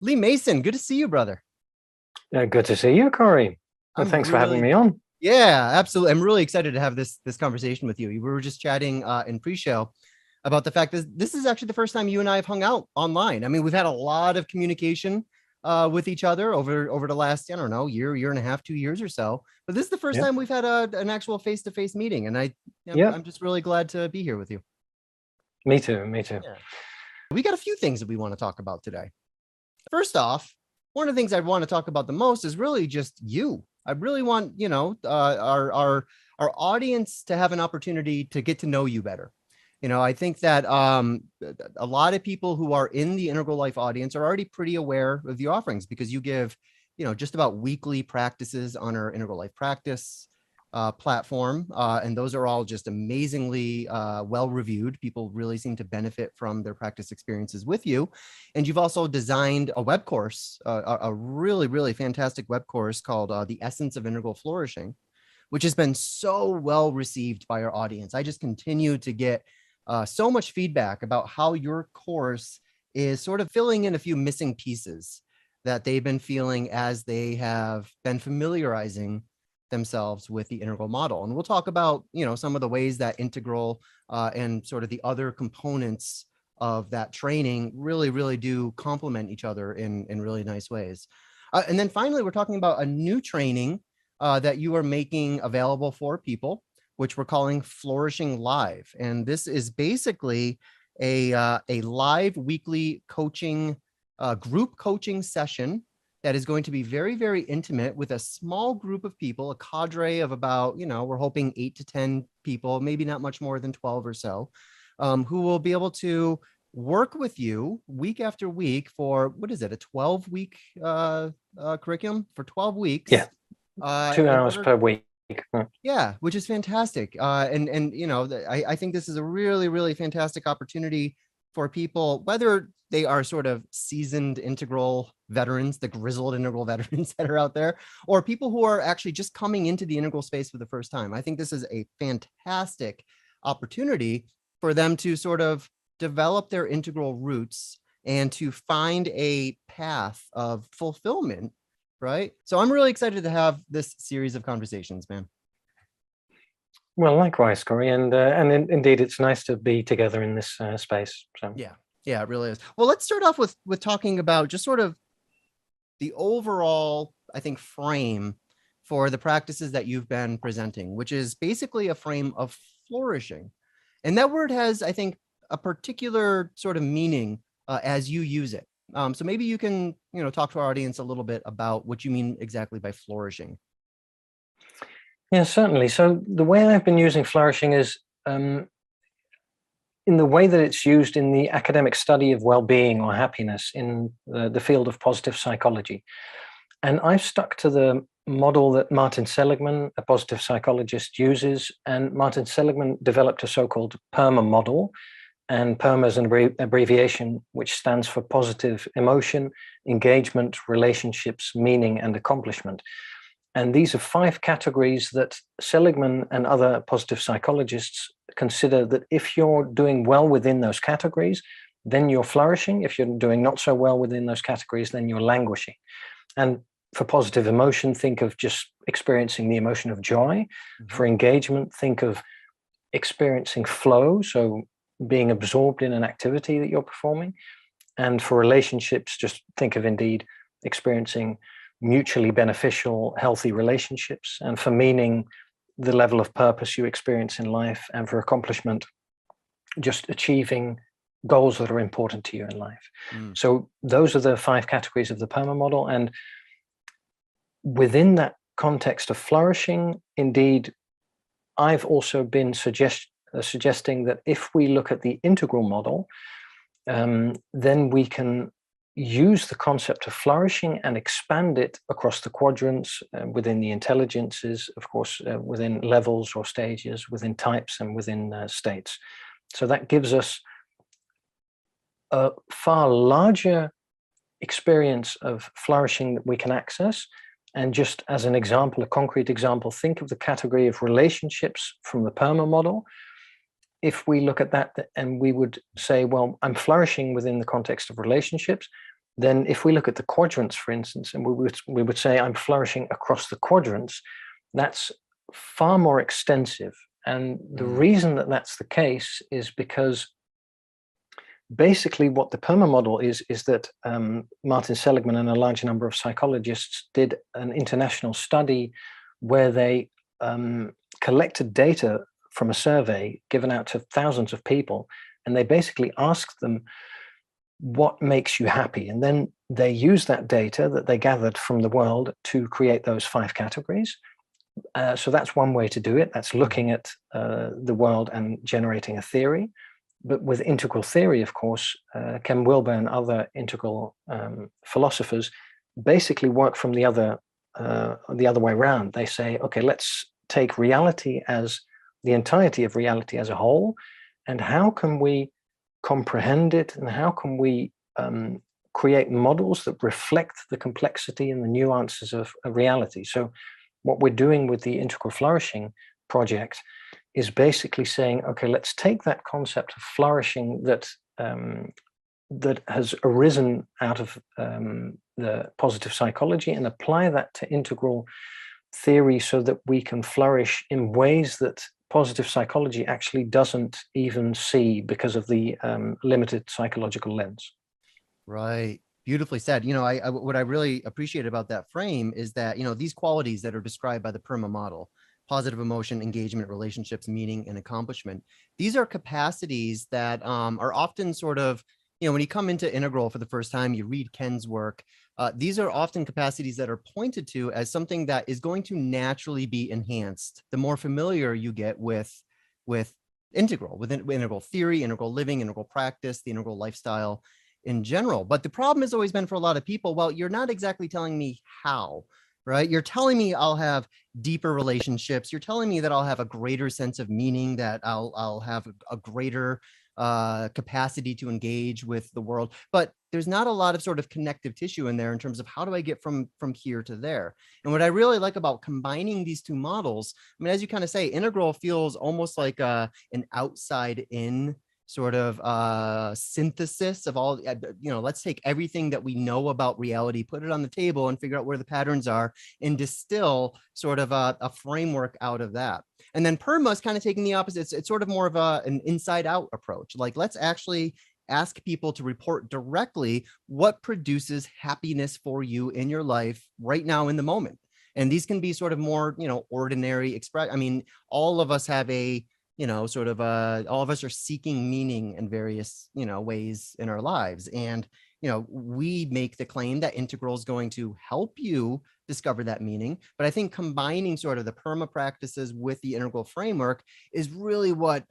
Lee Mason, good to see you, brother. Good to see you, Corey. Well, I'm thanks for having really, me on. yeah, absolutely. I'm really excited to have this conversation with you. We were just chatting in pre-show about the fact that this is actually the first time you and I have hung out online. I mean, we've had a lot of communication with each other over the last, I don't know, year and a half, 2 years or so. But this is the first Yeah, time we've had an actual face-to-face meeting, and yeah, I'm just really glad to be here with you. me too, me too. Yeah, we got a few things that we want to talk about today. First off, one of the things I want to talk about the most is really just you. I really want, our audience to have an opportunity to get to know you better. I think that a lot of people who are in the Integral Life audience are already pretty aware of the offerings because you give, just about weekly practices on our Integral Life practice platform. And those are all just amazingly well reviewed. People really seem to benefit from their practice experiences with you. And you've also designed a web course, a really, really fantastic web course called The Essence of Integral Flourishing, which has been so well received by our audience. I just continue to get so much feedback about how your course is sort of filling in a few missing pieces that they've been feeling as they have been familiarizing themselves with the integral model. And we'll talk about, some of the ways that integral and sort of the other components of that training really, really do complement each other in really nice ways. And then finally, we're talking about a new training that you are making available for people, which we're calling Flourishing Live. And this is basically a live weekly coaching, group coaching session that is going to be very, very intimate with a small group of people, a cadre of about, we're hoping 8 to 10 people, maybe not much more than 12 or so, who will be able to work with you week after week for, what is it, a 12-week curriculum for 12 weeks? Yeah, 2 hours per week. Yeah, which is fantastic. I think this is a really, really fantastic opportunity for people, whether they are sort of seasoned integral veterans, the grizzled integral veterans that are out there, or people who are actually just coming into the integral space for the first time. I think this is a fantastic opportunity for them to sort of develop their integral roots and to find a path of fulfillment. Right. So I'm really excited to have this series of conversations, man. Well, likewise, Corey, and indeed, it's nice to be together in this space. So yeah, it really is. Well, let's start off with talking about just sort of the overall, I think, frame for the practices that you've been presenting, which is basically a frame of flourishing. And that word has, I think, a particular sort of meaning as you use it. So maybe you can, talk to our audience a little bit about what you mean exactly by flourishing. yeah, certainly. So the way I've been using flourishing is in the way that it's used in the academic study of well-being or happiness in the field of positive psychology. And I've stuck to the model that Martin Seligman, a positive psychologist, uses. And Martin Seligman developed a so-called Perma Model. And PERMA is an abbreviation which stands for positive emotion, engagement, relationships, meaning, and accomplishment. And these are 5 categories that Seligman and other positive psychologists consider that if you're doing well within those categories, then you're flourishing. If you're doing not so well within those categories, then you're languishing. And for positive emotion, think of just experiencing the emotion of joy. Mm-hmm. For engagement, think of experiencing flow, so being absorbed in an activity that you're performing. And for relationships, just think of indeed experiencing mutually beneficial, healthy relationships. And for meaning, the level of purpose you experience in life. And for accomplishment, just achieving goals that are important to you in life. So those are the 5 categories of the Perma Model. And within that context of flourishing, indeed, I've also been suggesting that if we look at the integral model, then we can use the concept of flourishing and expand it across the quadrants, within the intelligences, of course, within levels or stages, within types and within states. So that gives us a far larger experience of flourishing that we can access. And just as an example, a concrete example, think of the category of relationships from the Perma Model. If we look at that and we would say, well, I'm flourishing within the context of relationships, then if we look at the quadrants, for instance, and we would say I'm flourishing across the quadrants, that's far more extensive. And the reason that that's the case is because basically what the Perma Model is that Martin Seligman and a large number of psychologists did an international study where they collected data from a survey given out to thousands of people, and they basically asked them, what makes you happy? And then they used that data that they gathered from the world to create those 5 categories. So that's one way to do it. That's looking at the world and generating a theory. But with integral theory, of course, Ken Wilber and other integral philosophers basically work from the other way around. They say, okay, let's take reality as the entirety of reality as a whole, and how can we comprehend it, and how can we create models that reflect the complexity and the nuances of reality. So what we're doing with the Integral Flourishing project is basically saying, okay, let's take that concept of flourishing that that has arisen out of the positive psychology and apply that to integral theory so that we can flourish in ways that positive psychology actually doesn't even see because of the limited psychological lens. Right. Beautifully said. What I really appreciate about that frame is that, these qualities that are described by the Perma Model, positive emotion, engagement, relationships, meaning, and accomplishment, these are capacities that are often sort of, when you come into Integral for the first time, you read Ken's work, these are often capacities that are pointed to as something that is going to naturally be enhanced the more familiar you get with integral, with integral theory, integral living, integral practice, the integral lifestyle in general. But the problem has always been for a lot of people, well, you're not exactly telling me how, right? You're telling me I'll have deeper relationships. You're telling me that I'll have a greater sense of meaning, that I'll have a greater capacity to engage with the world. But there's not a lot of sort of connective tissue in there in terms of how do I get from here to there. And what I really like about combining these two models, I mean, as you kind of say, integral feels almost like an outside in sort of synthesis of all, let's take everything that we know about reality, put it on the table and figure out where the patterns are and distill sort of a framework out of that. And then Perma is kind of taking the opposite. It's sort of more of an inside out approach. Like, let's actually ask people to report directly what produces happiness for you in your life right now in the moment. And these can be sort of more, ordinary express. I mean, all of us have a, all of us are seeking meaning in various, ways in our lives. And, we make the claim that integral is going to help you discover that meaning. But I think combining sort of the perma practices with the integral framework is really what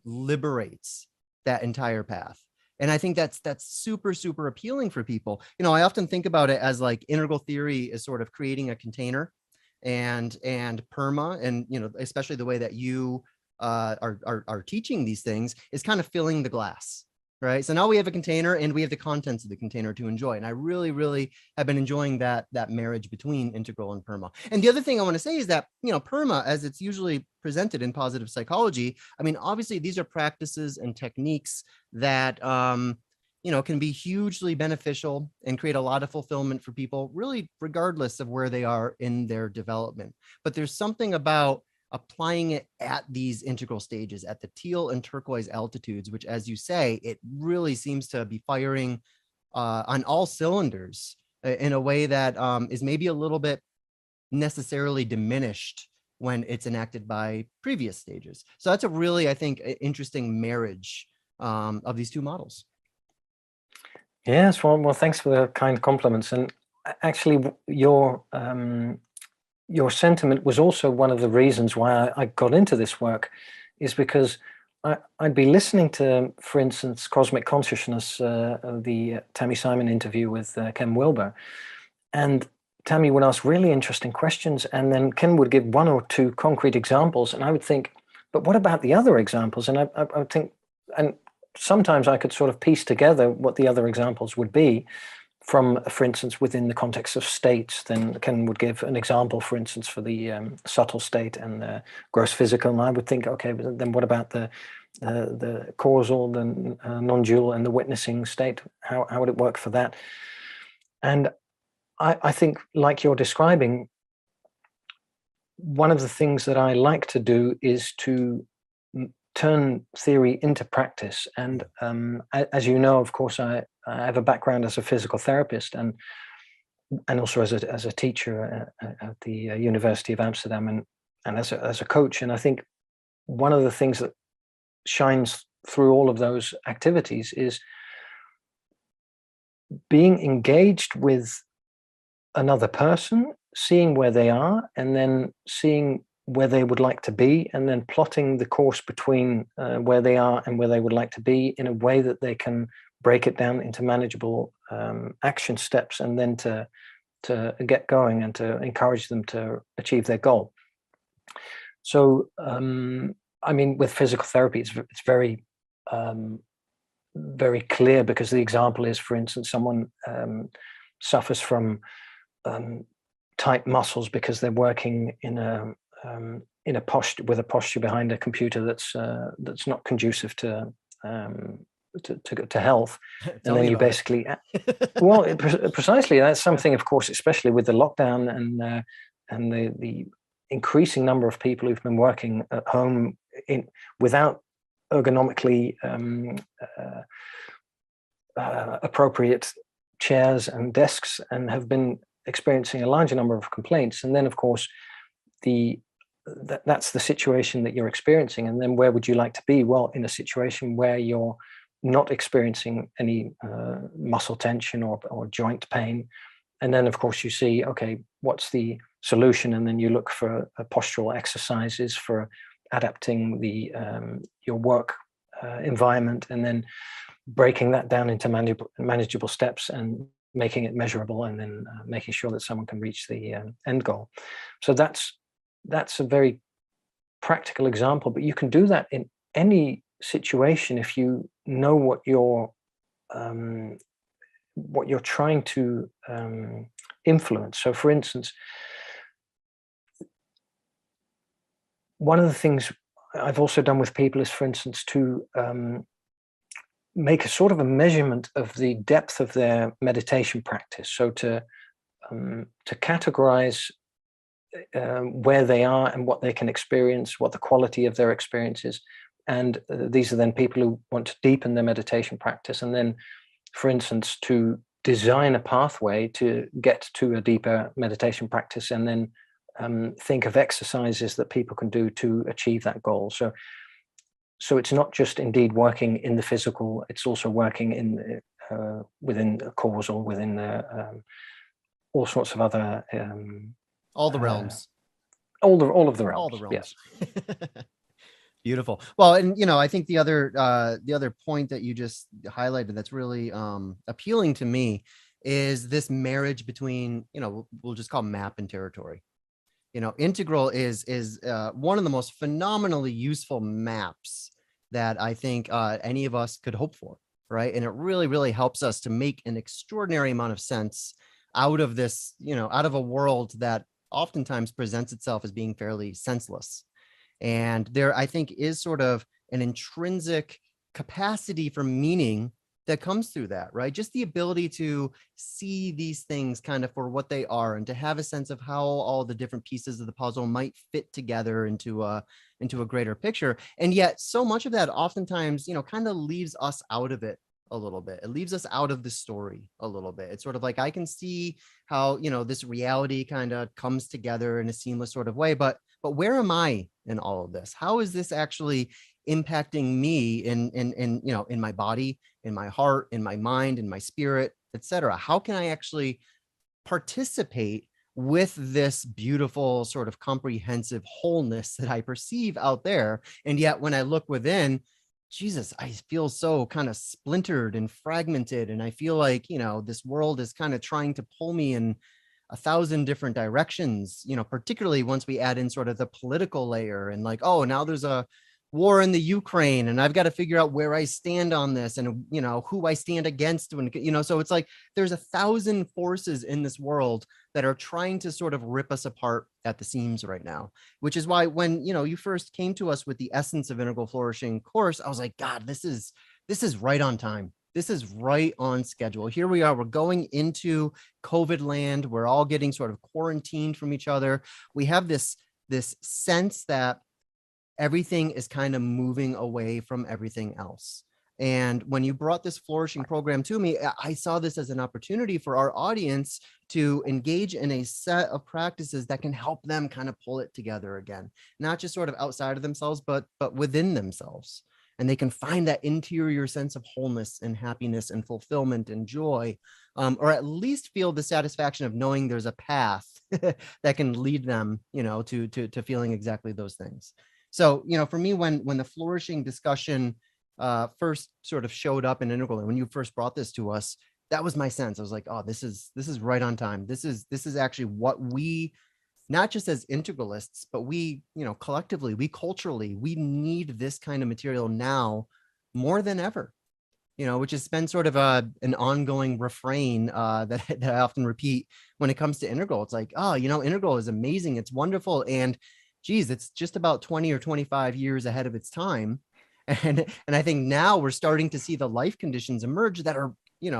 liberates that entire path. And I think that's super, super appealing for people. I often think about it as like integral theory is sort of creating a container, and perma, and especially the way that you are teaching these things is kind of filling the glass, right? So now we have a container and we have the contents of the container to enjoy. And I really, really have been enjoying that marriage between integral and perma. And the other thing I want to say is that, perma, as it's usually presented in positive psychology, I mean, obviously these are practices and techniques that, can be hugely beneficial and create a lot of fulfillment for people, really, regardless of where they are in their development. But there's something about applying it at these integral stages, at the teal and turquoise altitudes, which, as you say, it really seems to be firing on all cylinders in a way that is maybe a little bit necessarily diminished when it's enacted by previous stages. So that's a really, I think, interesting marriage of these two models. Yes, well, thanks for the kind compliments. And actually, your sentiment was also one of the reasons why I got into this work, is because I'd be listening to, for instance, Cosmic Consciousness, the Tammy Simon interview with Ken Wilber, and Tammy would ask really interesting questions, and then Ken would give one or two concrete examples, and I would think, but what about the other examples? And I would think, and sometimes I could sort of piece together what the other examples would be from, for instance, within the context of states. Then Ken would give an example, for instance, for the subtle state and the gross physical. And I would think, okay, but then what about the the causal, the non-dual, and the witnessing state. How would it work for that? And I think, like you're describing, one of the things that I like to do is to turn theory into practice. And as you know, of course, I have a background as a physical therapist and also as a teacher at the University of Amsterdam, and as a coach. And I think one of the things that shines through all of those activities is being engaged with another person, seeing where they are, and then seeing where they would like to be, and then plotting the course between where they are and where they would like to be in a way that they can break it down into manageable action steps, and then to get going and to encourage them to achieve their goal. So, I mean, with physical therapy, it's very very clear, because the example is, for instance, someone suffers from tight muscles because they're working in a posture, with a posture behind a computer that's not conducive to health. And then you basically well, precisely, that's something, of course, especially with the lockdown and the increasing number of people who've been working at home without ergonomically appropriate chairs and desks, and have been experiencing a larger number of complaints. And then, of course, that's the situation that you're experiencing. And then where would you like to be? Well, in a situation where you're not experiencing any muscle tension or joint pain. And then, of course, you see, okay, what's the solution? And then you look for postural exercises for adapting your work environment, and then breaking that down into manageable steps and making it measurable, and then making sure that someone can reach the end goal. So that's a very practical example, but you can do that in any situation if you know what you're trying to influence. So, for instance, one of the things I've also done with people is, for instance, to make a sort of a measurement of the depth of their meditation practice. So to categorize where they are and what they can experience, what the quality of their experience is. And these are then people who want to deepen their meditation practice. And then, for instance, to design a pathway to get to a deeper meditation practice, and then think of exercises that people can do to achieve that goal. So it's not just indeed working in the physical; it's also working in within the causal, within the all sorts of other all the realms, all of the realms. All the realms. Yes. Beautiful. Well, and I think the other point that you just highlighted that's really appealing to me is this marriage between, we'll just call map and territory. Integral is one of the most phenomenally useful maps that I think any of us could hope for, right? And it really, really helps us to make an extraordinary amount of sense out of this, out of a world that oftentimes presents itself as being fairly senseless. And there, I think, is sort of an intrinsic capacity for meaning that comes through that, right? Just the ability to see these things kind of for what they are, and to have a sense of how all the different pieces of the puzzle might fit together into a greater picture. And yet so much of that oftentimes, kind of leaves us out of it a little bit. It leaves us out of the story a little bit. It's sort of like, I can see how, this reality kind of comes together in a seamless sort of way, but where am I in all of this? How is this actually impacting me in my body, in my heart, in my mind, in my spirit, etc.? How can I actually participate with this beautiful sort of comprehensive wholeness that I perceive out there? And yet when I look within, Jesus, I feel so kind of splintered and fragmented. And I feel like, this world is kind of trying to pull me in 1,000 different directions, particularly once we add in sort of the political layer and like, oh, now there's a war in the Ukraine, and I've got to figure out where I stand on this, and who I stand against, when so it's like there's 1,000 forces in this world that are trying to sort of rip us apart at the seams right now, which is why when you first came to us with the Essence of Integral Flourishing course, I was like, God, this is right on time. This is right on schedule. Here we are. We're going into COVID land. We're all getting sort of quarantined from each other. We have this sense that everything is kind of moving away from everything else. And when you brought this flourishing program to me, I saw this as an opportunity for our audience to engage in a set of practices that can help them kind of pull it together again, not just sort of outside of themselves, but within themselves. And they can find that interior sense of wholeness and happiness and fulfillment and joy, or at least feel the satisfaction of knowing there's a path that can lead them, to feeling exactly those things. So, for me, when the flourishing discussion first sort of showed up in Integral, and when you first brought this to us, that was my sense. I was like, oh, this is right on time. This is actually what we, not just as integralists, but we, collectively, we culturally, we need this kind of material now more than ever, which has been sort of an ongoing refrain that I often repeat when it comes to Integral. It's like, oh, Integral is amazing. It's wonderful. And geez, it's just about 20 or 25 years ahead of its time. And I think now we're starting to see the life conditions emerge that are,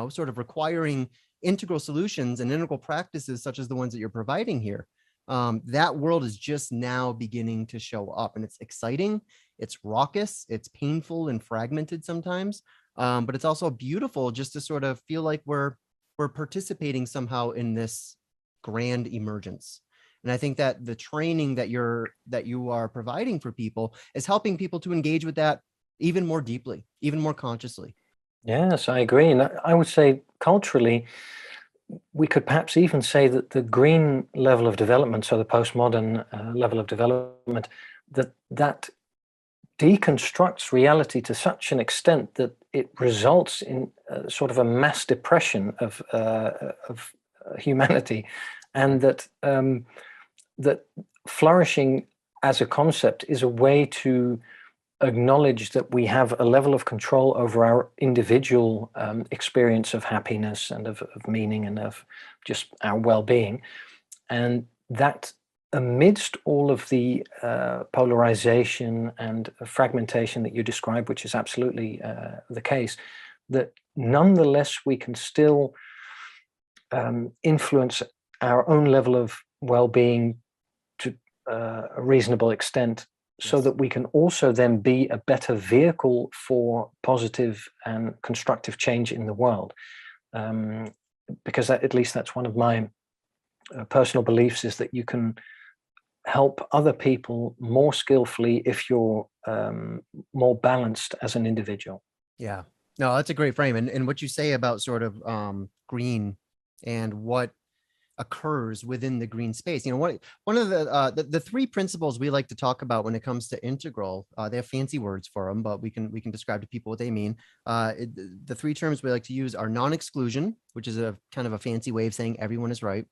sort of requiring integral solutions and integral practices such as the ones that you're providing here. That world is just now beginning to show up, and it's exciting. It's raucous. It's painful and fragmented sometimes. But it's also beautiful just to sort of feel like we're participating somehow in this grand emergence. And I think that the training that you are providing for people is helping people to engage with that even more deeply, even more consciously. Yes, I agree. And I would say culturally, we could perhaps even say that the green level of development, so the postmodern level of development, that deconstructs reality to such an extent that it results in sort of a mass depression of humanity, and that flourishing as a concept is a way to acknowledge that we have a level of control over our individual experience of happiness and of meaning and of just our well-being, and that amidst all of the polarization and fragmentation that you describe, which is absolutely the case, that nonetheless we can still influence our own level of well-being to a reasonable extent, so that we can also then be a better vehicle for positive and constructive change in the world. Because at least that's one of my personal beliefs, is that you can help other people more skillfully if you're more balanced as an individual. Yeah, no, that's a great frame. And what you say about sort of green and what occurs within the green space. One of the three principles we like to talk about when it comes to integral, they have fancy words for them, but we can describe to people what they mean. The three terms we like to use are non-exclusion, which is a kind of a fancy way of saying everyone is right.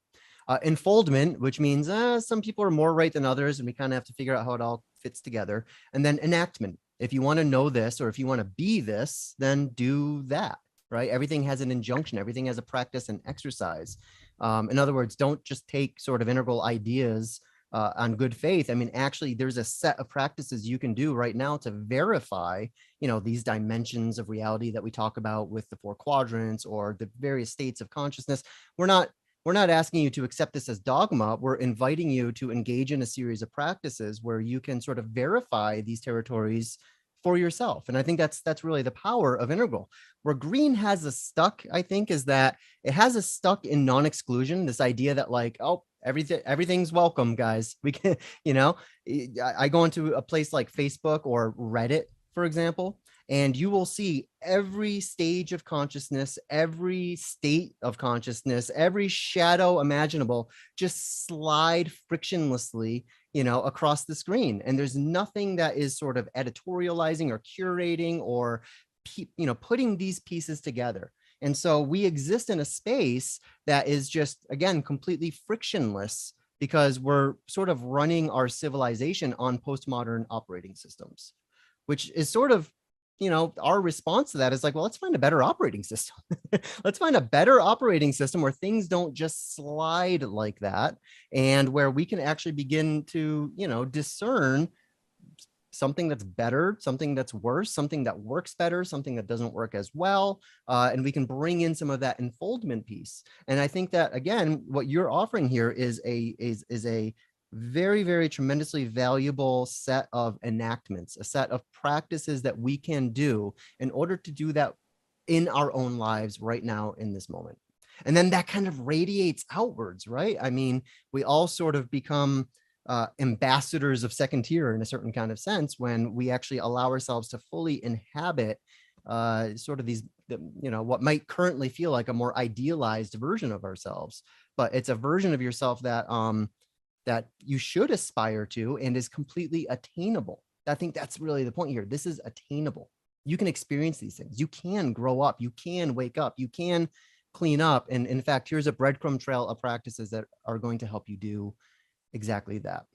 Enfoldment, which means some people are more right than others, and we kind of have to figure out how it all fits together. And then enactment. If you want to know this, or if you want to be this, then do that, right? Everything has an injunction. Everything has a practice and exercise. In other words, don't just take sort of integral ideas on good faith. I mean, actually, there's a set of practices you can do right now to verify, these dimensions of reality that we talk about with the 4 quadrants or the various states of consciousness. We're not asking you to accept this as dogma. We're inviting you to engage in a series of practices where you can sort of verify these territories for yourself. And I think that's really the power of integral. Where green has us stuck, I think, is that it has us stuck in non-exclusion, this idea that like, oh, everything's welcome, guys. We can, I go into a place like Facebook or Reddit, for example, and you will see every stage of consciousness, every state of consciousness, every shadow imaginable just slide frictionlessly, across the screen. And there's nothing that is sort of editorializing or curating or, putting these pieces together. And so we exist in a space that is just, again, completely frictionless, because we're sort of running our civilization on postmodern operating systems. which is sort of, our response to that is like, well, let's find a better operating system. Let's find a better operating system where things don't just slide like that, and where we can actually begin to, discern something that's better, something that's worse, something that works better, something that doesn't work as well. And we can bring in some of that unfoldment piece. And I think that, again, what you're offering here is a very, very tremendously valuable set of enactments, a set of practices that we can do in order to do that in our own lives right now in this moment. And then that kind of radiates outwards, right? I mean, we all sort of become ambassadors of second tier in a certain kind of sense when we actually allow ourselves to fully inhabit sort of these, what might currently feel like a more idealized version of ourselves, but it's a version of yourself that that you should aspire to and is completely attainable. I think that's really the point here. This is attainable. You can experience these things. You can grow up. You can wake up. You can clean up. And in fact, here's a breadcrumb trail of practices that are going to help you do exactly that.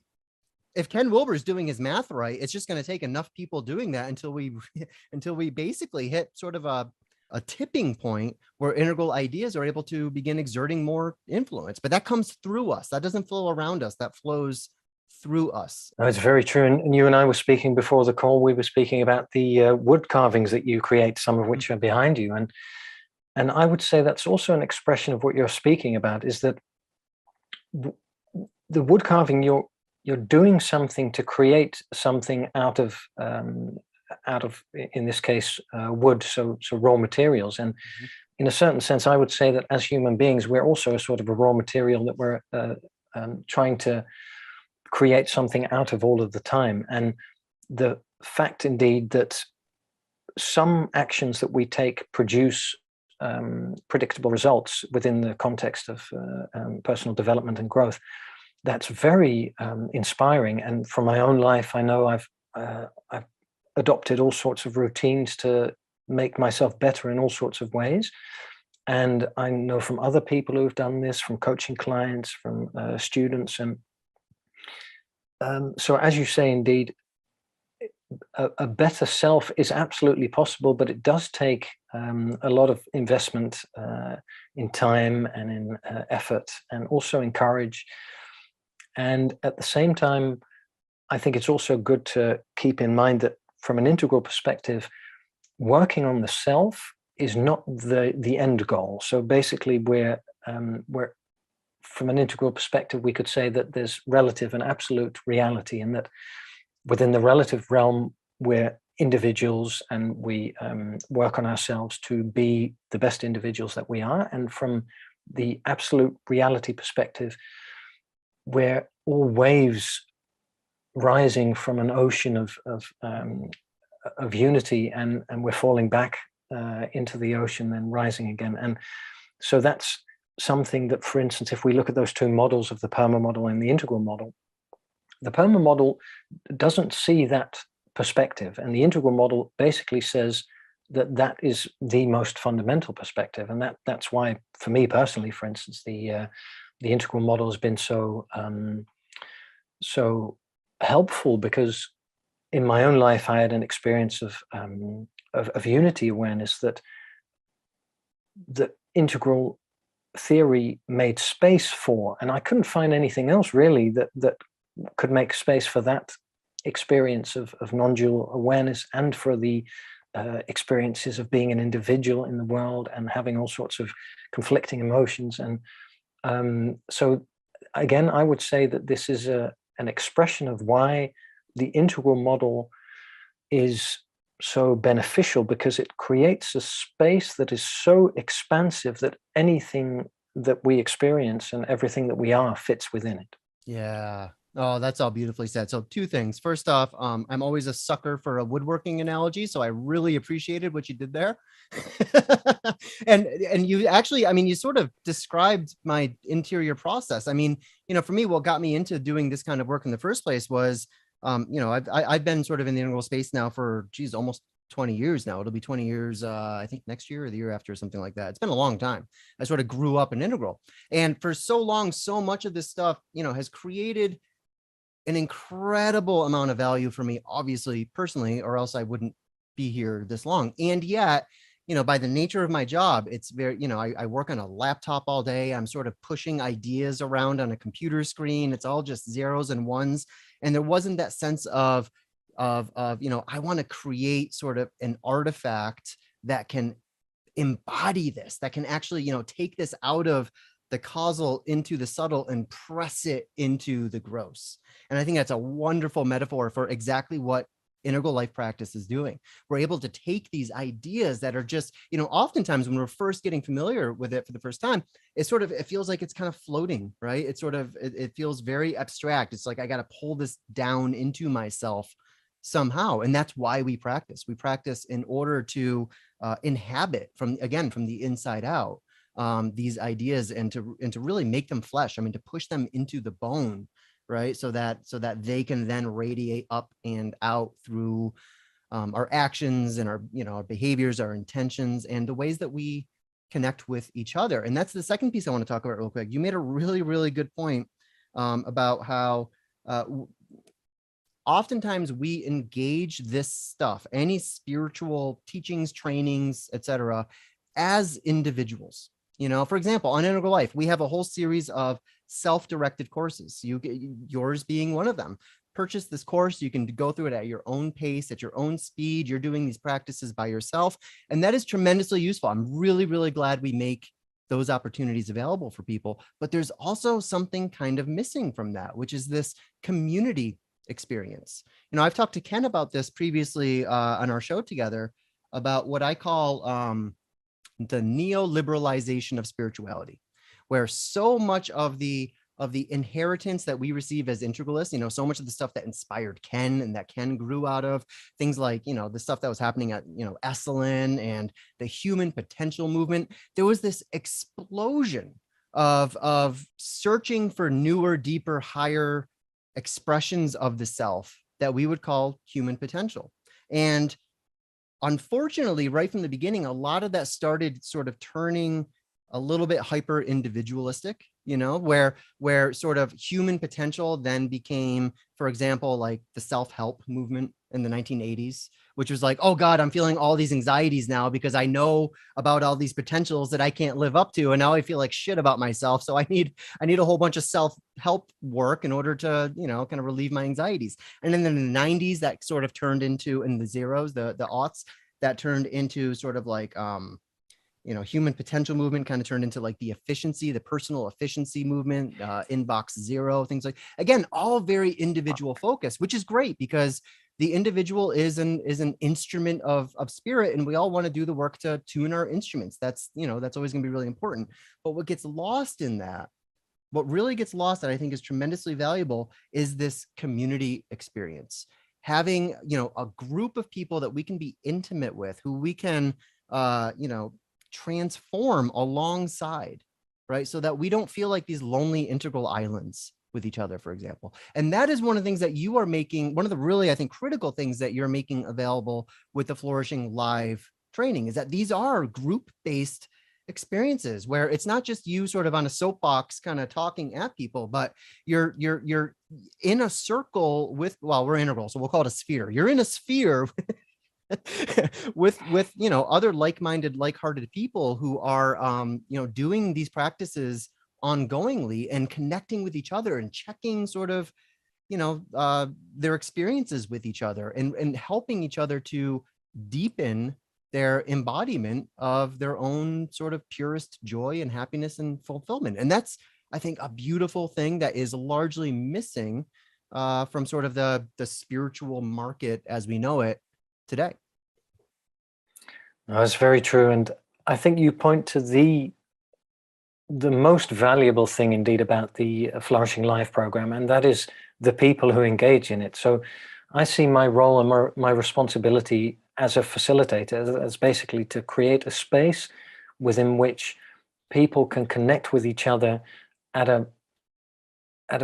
If Ken Wilber's doing his math right, it's just going to take enough people doing that until we basically hit sort of a tipping point where integral ideas are able to begin exerting more influence. But that comes through us. That doesn't flow around us. That flows through us. That's very true. And you and I were speaking before the call. We were speaking about the wood carvings that you create, some of which are behind you. And I would say that's also an expression of what you're speaking about, is that the wood carving, you're doing something to create something out of in this case wood, so raw materials. And in a certain sense, I would say that as human beings, we're also a sort of a raw material that we're trying to create something out of all of the time. And the fact indeed that some actions that we take produce predictable results within the context of personal development and growth, that's very inspiring. And from my own life, I know I've adopted all sorts of routines to make myself better in all sorts of ways. And I know from other people who've done this, from coaching clients, from students. And so as you say, indeed, a better self is absolutely possible, but it does take a lot of investment in time and in effort, and also in courage. And at the same time, I think it's also good to keep in mind that from an integral perspective, working on the self is not the end goal. So basically, we're from an integral perspective, we could say that there's relative and absolute reality, and that within the relative realm, we're individuals and we work on ourselves to be the best individuals that we are. And from the absolute reality perspective, we're all waves rising from an ocean of unity, and we're falling back into the ocean, then rising again. And so that's something that, for instance, if we look at those two models of the Perma model and the integral model, the Perma model doesn't see that perspective, and the integral model basically says that that is the most fundamental perspective. And that's why, for me personally, for instance, the integral model has been so helpful, because in my own life I had an experience of unity awareness that the integral theory made space for, and I couldn't find anything else really that could make space for that experience of non-dual awareness, and for the experiences of being an individual in the world and having all sorts of conflicting emotions. And so again, I would say that this is an expression of why the integral model is so beneficial, because it creates a space that is so expansive that anything that we experience and everything that we are fits within it. Yeah. Oh, that's all beautifully said. So two things. First off, I'm always a sucker for a woodworking analogy, so I really appreciated what you did there. and you actually, I mean, you sort of described my interior process. I mean, for me, what got me into doing this kind of work in the first place was, I've been sort of in the integral space now for, almost 20 years now. It'll be 20 years, I think next year or the year after, something like that. It's been a long time. I sort of grew up in integral. And for so long, so much of this stuff, has created an incredible amount of value for me, obviously, personally, or else I wouldn't be here this long. And yet, by the nature of my job, it's very, I work on a laptop all day. I'm sort of pushing ideas around on a computer screen. It's all just zeros and ones. And there wasn't that sense of, I want to create sort of an artifact that can embody this, that can actually, take this out of the causal into the subtle and press it into the gross. And I think that's a wonderful metaphor for exactly what integral life practice is doing. We're able to take these ideas that are just, oftentimes when we're first getting familiar with it for the first time, it feels like it's kind of floating, right? It feels very abstract. It's like, I got to pull this down into myself somehow. And that's why we practice. We practice in order to inhabit from the inside out, these ideas and to really make them flesh. I mean, to push them into the bone, right? So that they can then radiate up and out through our actions and our behaviors, our intentions, and the ways that we connect with each other. And that's the second piece I want to talk about real quick. You made a really, really good point about how oftentimes we engage this stuff, any spiritual teachings, trainings, etc., as individuals. For example, on Integral Life, we have a whole series of self-directed courses. Yours being one of them. Purchase this course. You can go through it at your own pace, at your own speed. You're doing these practices by yourself. And that is tremendously useful. I'm really, really glad we make those opportunities available for people. But there's also something kind of missing from that, which is this community experience. I've talked to Ken about this previously on our show together about what I call the neoliberalization of spirituality, where so much of the inheritance that we receive as integralists, so much of the stuff that inspired Ken and that Ken grew out of, things like, the stuff that was happening at, Esalen and the human potential movement, there was this explosion of searching for newer, deeper, higher expressions of the self that we would call human potential. And unfortunately, right from the beginning, a lot of that started sort of turning a little bit hyper individualistic, where sort of human potential then became, for example, like the self-help movement in the 1980s, which was like, oh God, I'm feeling all these anxieties now because I know about all these potentials that I can't live up to. And now I feel like shit about myself. So I need a whole bunch of self-help work in order to, kind of relieve my anxieties. And then in the 90s, that sort of turned into, in the zeros, the aughts, that turned into sort of like, human potential movement kind of turned into like the personal efficiency movement, inbox zero, things like, again, all very individual focused, which is great because the individual is an instrument of spirit, and we all want to do the work to tune our instruments. That's always going to be really important. But what gets lost in that, what really gets lost that I think is tremendously valuable, is this community experience. Having, a group of people that we can be intimate with, who we can, transform alongside, right? So that we don't feel like these lonely integral islands with each other, for example. And that is one of the things that you are making, one of the really, I think, critical things that you're making available with the Flourishing Live training, is that these are group-based experiences where it's not just you sort of on a soapbox kind of talking at people, but you're in a circle with, well, we're integral, so we'll call it a sphere. You're in a sphere with other like-minded, like-hearted people who are doing these practices ongoingly and connecting with each other and checking sort of their experiences with each other and helping each other to deepen their embodiment of their own sort of purest joy and happiness and fulfillment. And that's, I think, a beautiful thing that is largely missing from sort of the spiritual market as we know it today. That's very true. And I think you point to the most valuable thing indeed about the Flourishing Life program, and that is the people who engage in it. So I see my role and my responsibility as a facilitator as basically to create a space within which people can connect with each other at a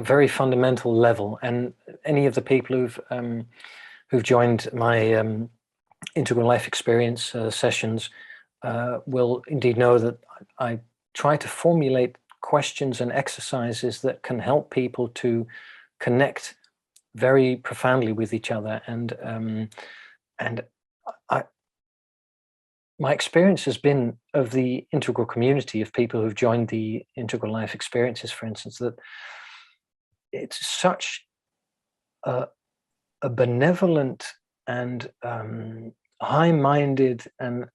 very fundamental level. And any of the people who've joined my Integral Life Experience sessions will indeed know that I try to formulate questions and exercises that can help people to connect very profoundly with each other, and my experience has been of the integral community of people who've joined the integral life experiences, for instance, that it's such a benevolent and high-minded and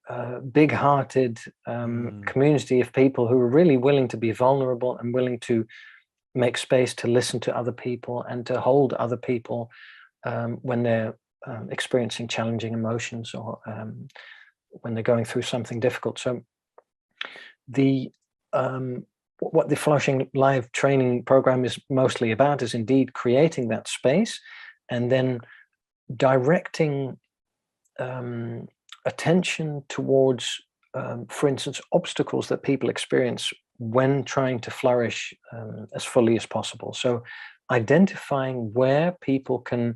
big-hearted community of people who are really willing to be vulnerable and willing to make space to listen to other people and to hold other people when they're experiencing challenging emotions, or when they're going through something difficult. So what the Flourishing Live training program is mostly about is indeed creating that space, and then directing attention towards, for instance, obstacles that people experience when trying to flourish as fully as possible. So identifying where people can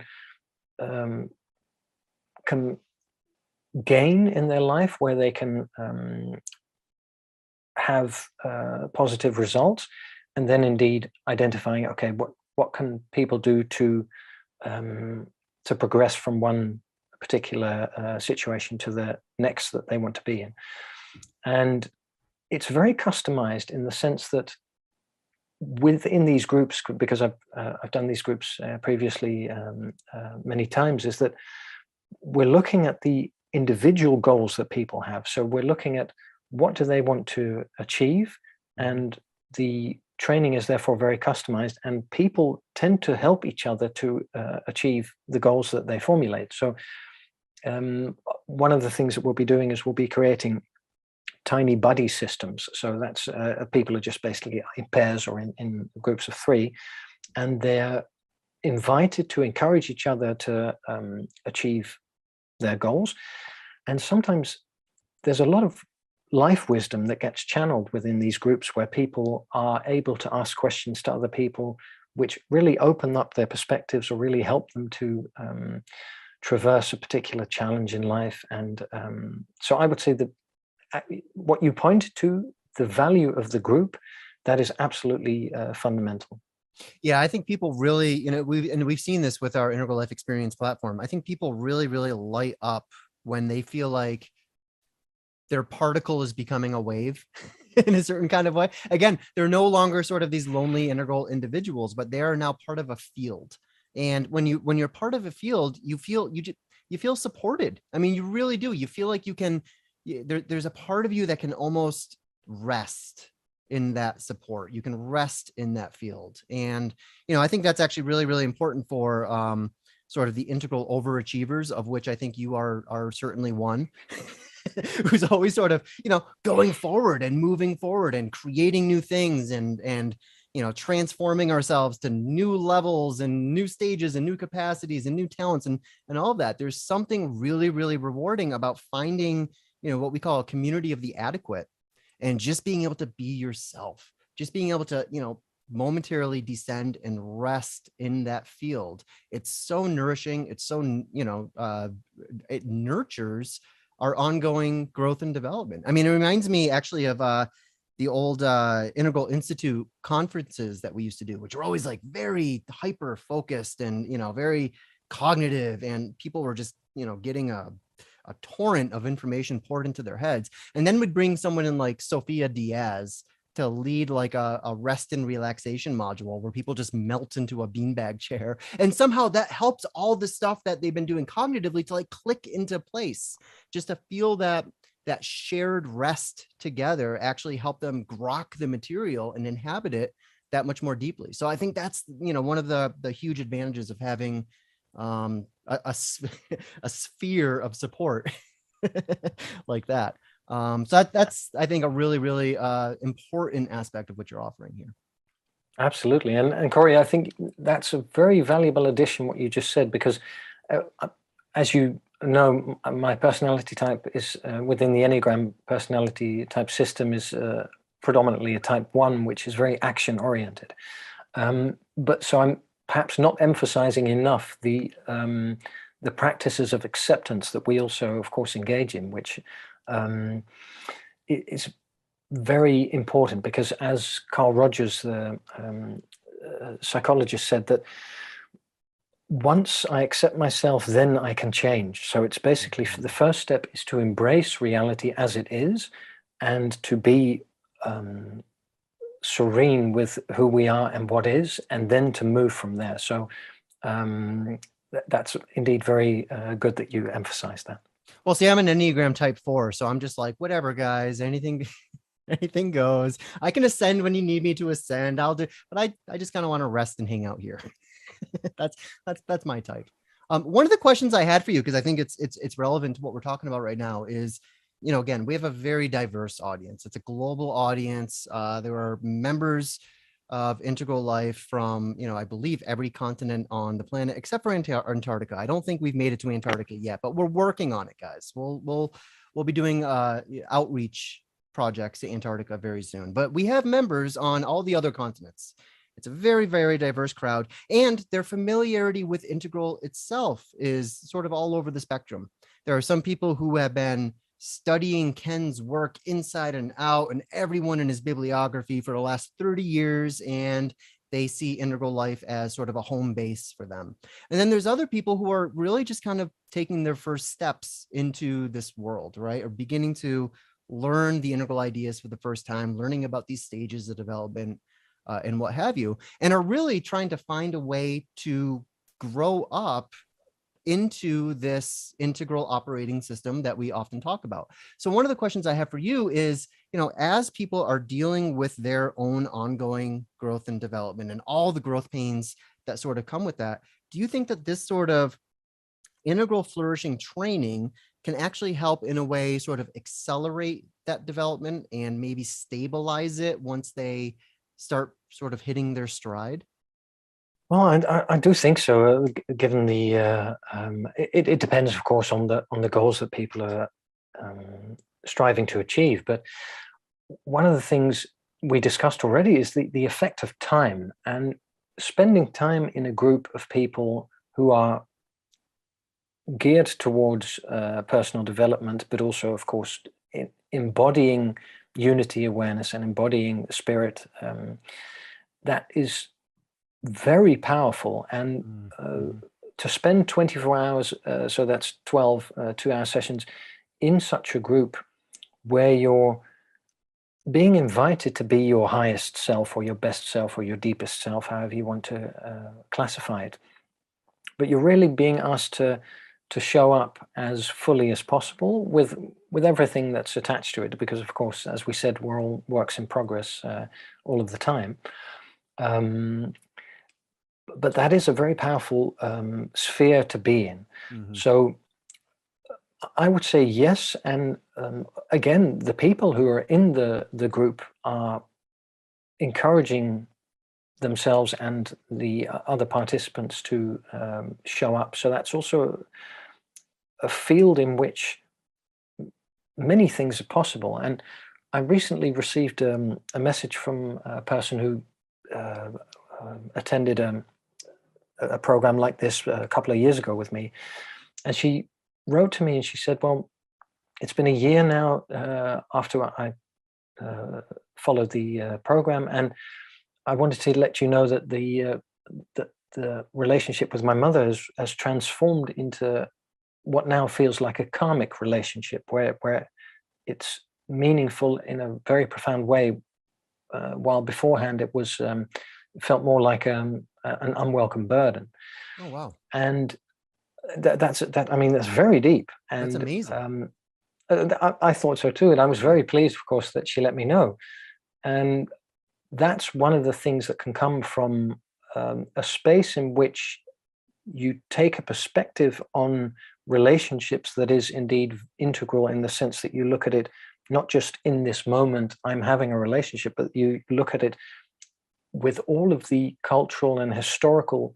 gain in their life, where they can have positive results, and then indeed identifying, okay, what can people do to progress from one particular situation to the next that they want to be in. And it's very customized in the sense that within these groups, because I've done these groups previously many times, is that we're looking at the individual goals that people have. So we're looking at what do they want to achieve, and the training is therefore very customized, and people tend to help each other to achieve the goals that they formulate. So one of the things that we'll be doing is we'll be creating tiny buddy systems. So that's people are just basically in pairs or in groups of 3, and they're invited to encourage each other to achieve their goals. And sometimes there's a lot of life wisdom that gets channeled within these groups, where people are able to ask questions to other people which really open up their perspectives or really help them to traverse a particular challenge in life. And so I would say that what you pointed to, the value of the group, that is absolutely fundamental. Yeah, I think people really, we've seen this with our Integral Life Experience platform. I think people really, really light up when they feel like their particle is becoming a wave in a certain kind of way. Again, they're no longer sort of these lonely integral individuals, but they are now part of a field. And when you're part of a field, you feel supported. I mean, you really do. You feel like you can, there's a part of you that can almost rest in that support. You can rest in that field. And, I think that's actually really, really important for sort of the integral overachievers, of which I think you are certainly one. Who's always sort of, going forward and moving forward and creating new things and transforming ourselves to new levels and new stages and new capacities and new talents and all of that. There's something really, really rewarding about finding, what we call a community of the adequate, and just being able to be yourself, just being able to, momentarily descend and rest in that field. It's so nourishing. It's so, it nurtures our ongoing growth and development. I mean, it reminds me actually of the old Integral Institute conferences that we used to do, which were always like very hyper focused and, very cognitive, and people were just, getting a torrent of information poured into their heads. And then we'd bring someone in like Sophia Diaz to lead like a rest and relaxation module where people just melt into a beanbag chair. And somehow that helps all the stuff that they've been doing cognitively to like click into place, just to feel that shared rest together actually help them grok the material and inhabit it that much more deeply. So I think that's, one of the huge advantages of having a sphere of support like that. So that's, I think, a really, really important aspect of what you're offering here. Absolutely. And Corey, I think that's a very valuable addition, what you just said, because as you know, my personality type is within the Enneagram personality type system is predominantly a type 1, which is very action oriented. But so I'm perhaps not emphasizing enough the practices of acceptance that we also, of course, engage in, which is very important, because as Carl Rogers, the psychologist, said, that once I accept myself, then I can change. So it's basically the first step is to embrace reality as it is, and to be serene with who we are and what is, and then to move from there. So that's indeed very good that you emphasize that. Well, see, I'm an Enneagram Type 4, so I'm just like, whatever, guys, anything, anything goes. I can ascend when you need me to ascend. I'll do, but I just kind of want to rest and hang out here. that's my type. One of the questions I had for you, because I think it's relevant to what we're talking about right now, is, again, we have a very diverse audience. It's a global audience. There are members of Integral Life from, I believe every continent on the planet except for Antarctica. I don't think we've made it to Antarctica yet, but we're working on it, guys. We'll be doing outreach projects to Antarctica very soon. But we have members on all the other continents. It's a very, very diverse crowd, and their familiarity with Integral itself is sort of all over the spectrum. There are some people who have been studying Ken's work inside and out and everyone in his bibliography for the last 30 years, and they see Integral Life as sort of a home base for them. And then there's other people who are really just kind of taking their first steps into this world, right? Or beginning to learn the integral ideas for the first time, learning about these stages of development and what have you, and are really trying to find a way to grow up into this integral operating system that we often talk about. So one of the questions I have for you is, as people are dealing with their own ongoing growth and development and all the growth pains that sort of come with that, do you think that this sort of integral flourishing training can actually help in a way sort of accelerate that development and maybe stabilize it once they start sort of hitting their stride? Well, I do think so. Given the, it depends, of course, on the goals that people are striving to achieve. But one of the things we discussed already is the effect of time, and spending time in a group of people who are geared towards personal development, but also, of course, embodying unity awareness and embodying spirit. That is very powerful. And to spend 24 hours, so that's 12 2-hour sessions in such a group where you're being invited to be your highest self or your best self or your deepest self, however you want to classify it, but you're really being asked to show up as fully as possible with everything that's attached to it, because of course, as we said, we're all works in progress all of the time. But that is a very powerful sphere to be in. So I would say yes. And again, the people who are in the group are encouraging themselves and the other participants to show up. So that's also a field in which many things are possible. And I recently received a message from a person who attended a program like this a couple of years ago with me, and she wrote to me and she said, well, it's been a year now after I followed the program, and I wanted to let you know that the relationship with my mother has transformed into what now feels like a karmic relationship, where it's meaningful in a very profound way, while beforehand it was felt more like an unwelcome burden. Oh wow! And that's I mean, that's very deep, and that's amazing. I thought so too, and I was very pleased, of course, that she let me know. And that's one of the things that can come from a space in which you take a perspective on relationships that is indeed integral, in the sense that you look at it not just in this moment, I'm having a relationship, but you look at it with all of the cultural and historical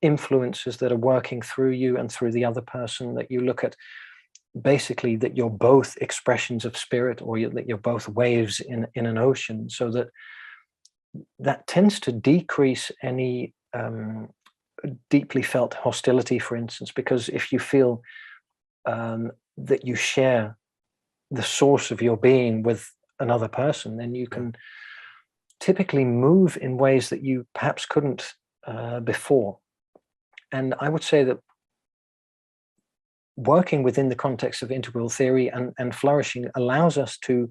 influences that are working through you and through the other person, that you look at basically that you're both expressions of spirit, or that you're both waves in an ocean, so that tends to decrease any deeply felt hostility, for instance, because if you feel that you share the source of your being with another person, then you can typically move in ways that you perhaps couldn't before. And I would say that working within the context of integral theory and flourishing allows us to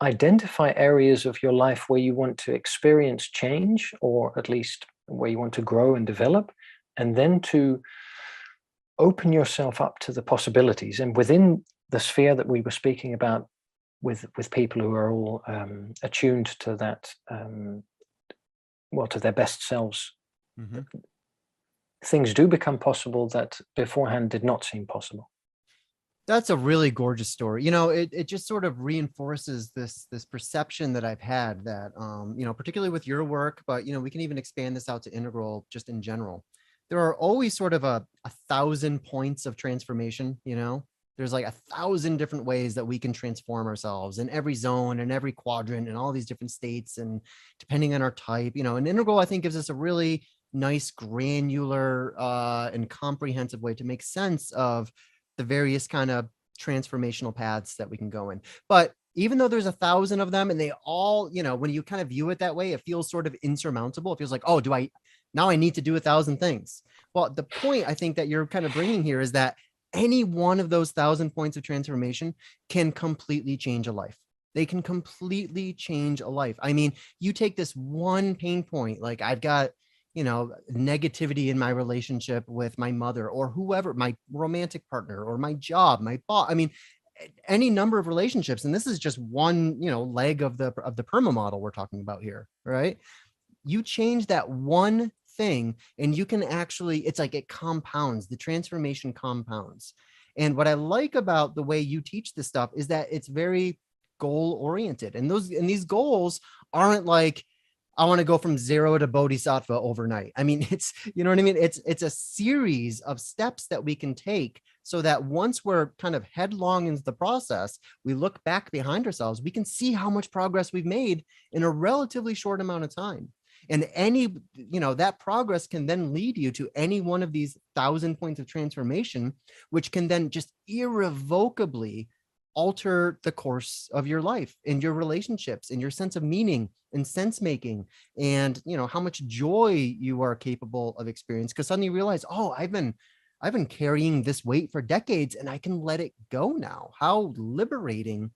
identify areas of your life where you want to experience change, or at least where you want to grow and develop, and then to open yourself up to the possibilities. And within the sphere that we were speaking about with people who are all attuned to that, well, to their best selves, Mm-hmm. things do become possible that beforehand did not seem possible. That's a really gorgeous story. You know, it just sort of reinforces this perception that I've had that, you know, particularly with your work, but, you know, we can even expand this out to integral just in general. There are always sort of a 1,000 points of transformation, you know, there's like 1,000 different ways that we can transform ourselves in every zone and every quadrant and all these different states. And depending on our type, you know, an integral, I think, gives us a really nice, granular and comprehensive way to make sense of the various kind of transformational paths that we can go in. But even though there's 1,000 of them and they all, you know, when you kind of view it that way, it feels sort of insurmountable. It feels like, oh, now I need to do 1,000 things. Well, the point I think that you're kind of bringing here is that any one of those 1,000 points of transformation can completely change a life. They can completely change a life. I mean, you take this one pain point, like I've got, you know, negativity in my relationship with my mother or whoever, my romantic partner or my job, my boss. I mean, any number of relationships. And this is just one, you know, leg of the Perma model we're talking about here, right? You change that one thing and you can actually, it's like it compounds, the transformation compounds. And what I like about the way you teach this stuff is that it's very goal oriented. And these goals aren't like, I want to go from 0 to bodhisattva overnight. I mean, it's, you know what I mean? It's a series of steps that we can take so that once we're kind of headlong into the process, we look back behind ourselves, we can see how much progress we've made in a relatively short amount of time. And any, you know, that progress can then lead you to any one of these 1,000 points of transformation, which can then just irrevocably alter the course of your life and your relationships and your sense of meaning and sense making, and, you know, how much joy you are capable of experiencing, because suddenly you realize, oh, I've been carrying this weight for decades and I can let it go now. How liberating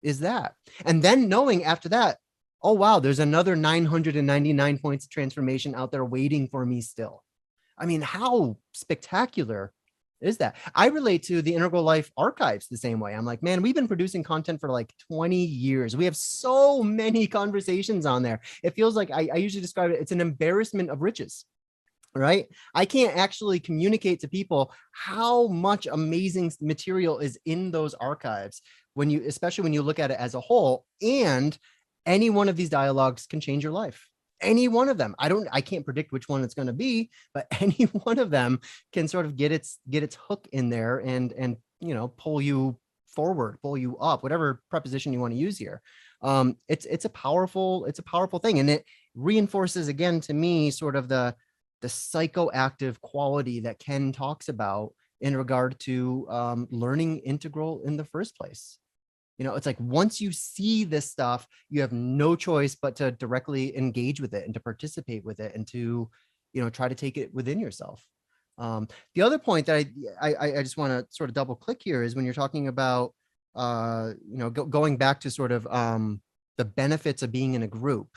is that? And then knowing after that, oh, wow, there's another 999 points of transformation out there waiting for me still. I mean, how spectacular is that? I relate to the Integral Life archives the same way. I'm like, man, we've been producing content for like 20 years. We have so many conversations on there. It feels like I usually describe it, it's an embarrassment of riches, right? I can't actually communicate to people how much amazing material is in those archives when you, especially when you look at it as a whole. And any one of these dialogues can change your life. Any one of them. I can't predict which one it's going to be, but any one of them can sort of get its hook in there and, you know, pull you forward, pull you up, whatever preposition you want to use here. It's a powerful thing. And it reinforces again to me sort of the psychoactive quality that Ken talks about in regard to learning integral in the first place. You know, it's like once you see this stuff, you have no choice but to directly engage with it and to participate with it and to, you know, try to take it within yourself. The other point that I just want to sort of double click here is when you're talking about, you know, going back to sort of the benefits of being in a group.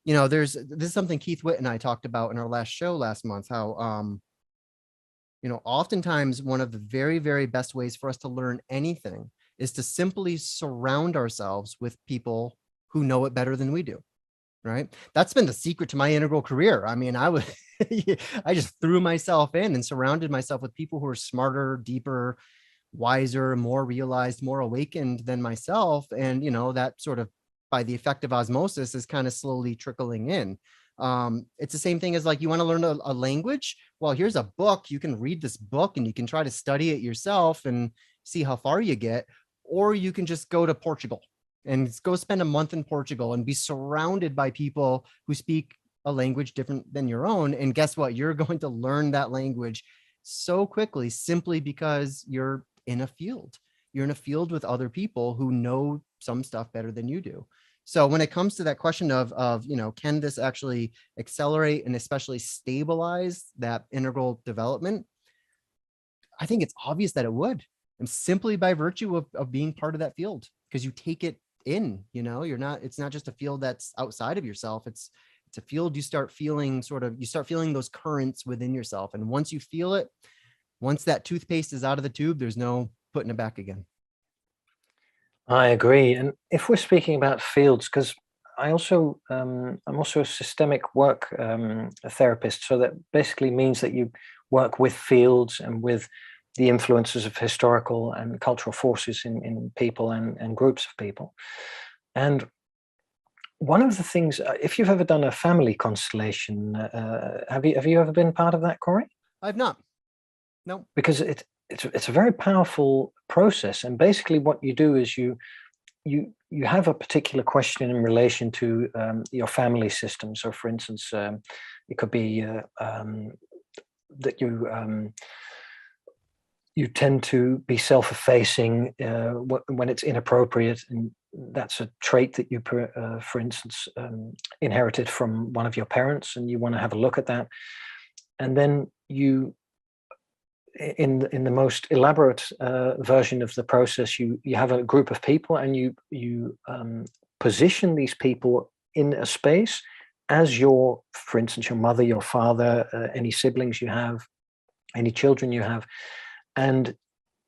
You know, this is something Keith Witt and I talked about in our last show last month, how, you know, oftentimes one of the very, very best ways for us to learn anything is to simply surround ourselves with people who know it better than we do, right? That's been the secret to my integral career. I mean, I just threw myself in and surrounded myself with people who are smarter, deeper, wiser, more realized, more awakened than myself. And, you know, that sort of by the effect of osmosis is kind of slowly trickling in. It's the same thing as like, you want to learn a language. Well, here's a book. You can read this book and you can try to study it yourself and see how far you get. Or you can just go to Portugal and go spend a month in Portugal and be surrounded by people who speak a language different than your own. And guess what? You're going to learn that language so quickly simply because you're in a field. You're in a field with other people who know some stuff better than you do. So when it comes to that question of, can this actually accelerate and especially stabilize that integral development? I think it's obvious that it would, and simply by virtue of being part of that field, because you take it in, it's not just a field that's outside of yourself. It's a field you start feeling those currents within yourself. And once you feel it, once that toothpaste is out of the tube, there's no putting it back again. I agree. And if we're speaking about fields, because I'm also a systemic work therapist, so that basically means that you work with fields and with the influences of historical and cultural forces in people and groups of people. And one of the things, if you've ever done a family constellation, have you ever been part of that, Corey? I've not. No. Because it's a very powerful process, and basically what you do is you have a particular question in relation to your family system. So, for instance, it could be that you tend to be self-effacing when it's inappropriate, and that's a trait that you, for instance, inherited from one of your parents, and you want to have a look at that. And then you, in the most elaborate version of the process, you have a group of people, and you position these people in a space as for instance, your mother, your father, any siblings you have, any children you have. And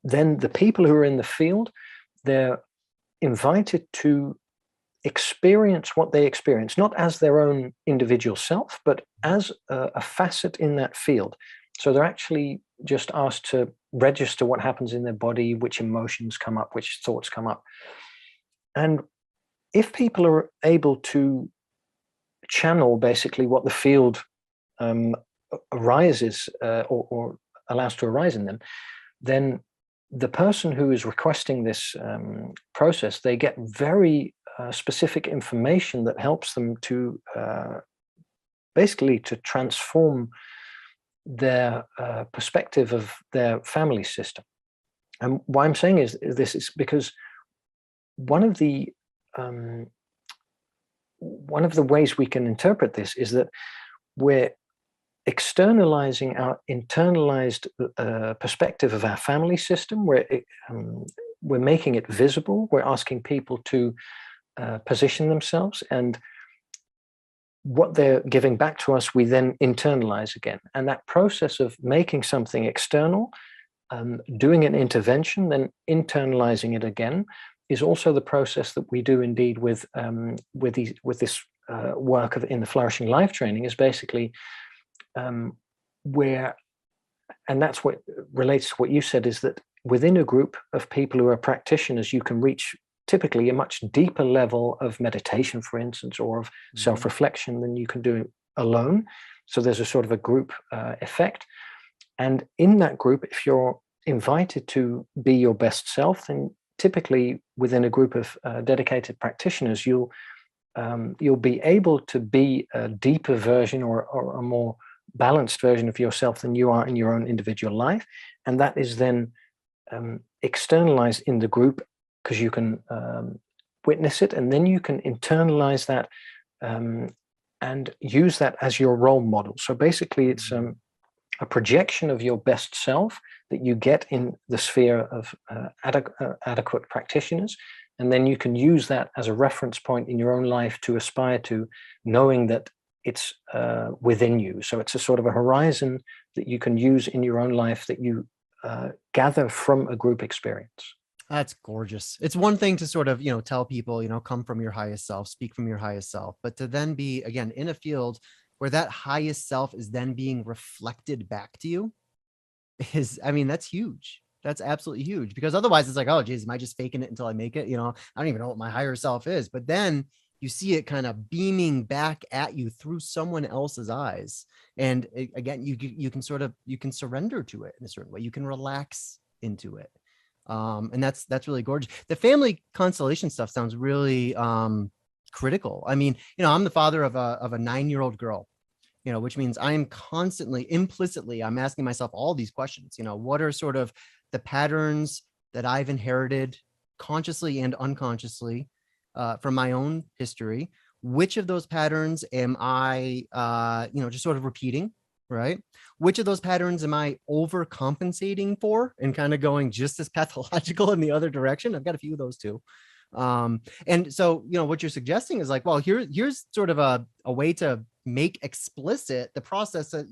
then the people who are in the field, they're invited to experience what they experience, not as their own individual self, but as a facet in that field. So they're actually just asked to register what happens in their body, which emotions come up, which thoughts come up. And if people are able to channel basically what the field arises or allows to arise in them, then the person who is requesting this process, they get very specific information that helps them to basically to transform their perspective of their family system. And why I'm saying this is because one of the ways we can interpret this is that we're externalizing our internalized perspective of our family system. We're making it visible. We're asking people to position themselves, and what they're giving back to us, we then internalize again. And that process of making something external, doing an intervention, then internalizing it again, is also the process that we do indeed with this work in the Flourishing Life training. Is basically where, and that's what relates to what you said, is that within a group of people who are practitioners, you can reach typically a much deeper level of meditation, for instance, or of self-reflection than you can do alone. So there's a sort of a group effect. And in that group, if you're invited to be your best self, then typically within a group of dedicated practitioners, you'll be able to be a deeper version or a more balanced version of yourself than you are in your own individual life. And that is then externalized in the group, because you can witness it, and then you can internalize that and use that as your role model. So basically it's a projection of your best self that you get in the sphere of adequate practitioners. And then you can use that as a reference point in your own life to aspire to, knowing that it's within you. So it's a sort of a horizon that you can use in your own life that you gather from a group experience. That's gorgeous. It's one thing to sort of, tell people, come from your highest self, speak from your highest self, but to then be, again, in a field where that highest self is then being reflected back to you that's huge. That's absolutely huge, because otherwise it's like, oh, geez, am I just faking it until I make it? I don't even know what my higher self is. But then you see it kind of beaming back at you through someone else's eyes. And again, you can surrender to it in a certain way. You can relax into it. And that's really gorgeous. The family constellation stuff sounds really critical. I'm the father of a 9-year-old girl, which means I am constantly, implicitly, I'm asking myself all these questions. What are sort of the patterns that I've inherited consciously and unconsciously? from my own history, which of those patterns am I, just sort of repeating, right? Which of those patterns am I overcompensating for and kind of going just as pathological in the other direction? I've got a few of those too. And so, what you're suggesting is like, well, here's sort of a way to make explicit the process that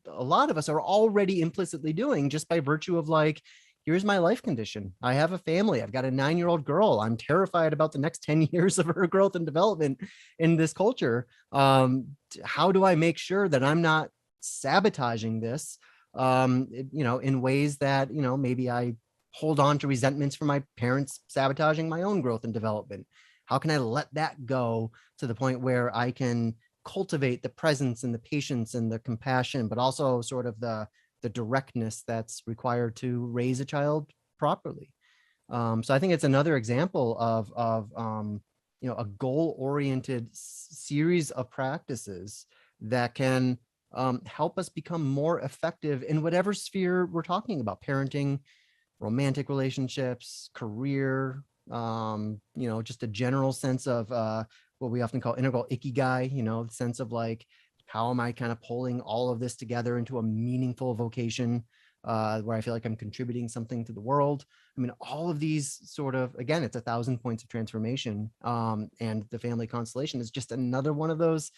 a lot of us are already implicitly doing just by virtue of like, here's my life condition. I have a family. I've got a 9-year-old girl. I'm terrified about the next 10 years of her growth and development in this culture. How do I make sure that I'm not sabotaging this, in ways that, maybe I hold on to resentments from my parents sabotaging my own growth and development? How can I let that go to the point where I can cultivate the presence and the patience and the compassion, but also sort of the directness that's required to raise a child properly? So I think it's another example of a goal-oriented series of practices that can help us become more effective in whatever sphere we're talking about: parenting, romantic relationships, career, just a general sense of what we often call integral ikigai, the sense of like, how am I kind of pulling all of this together into a meaningful vocation where I feel like I'm contributing something to the world? I mean, all of these sort of, again, it's 1,000 points of transformation. And the family constellation is just another one of those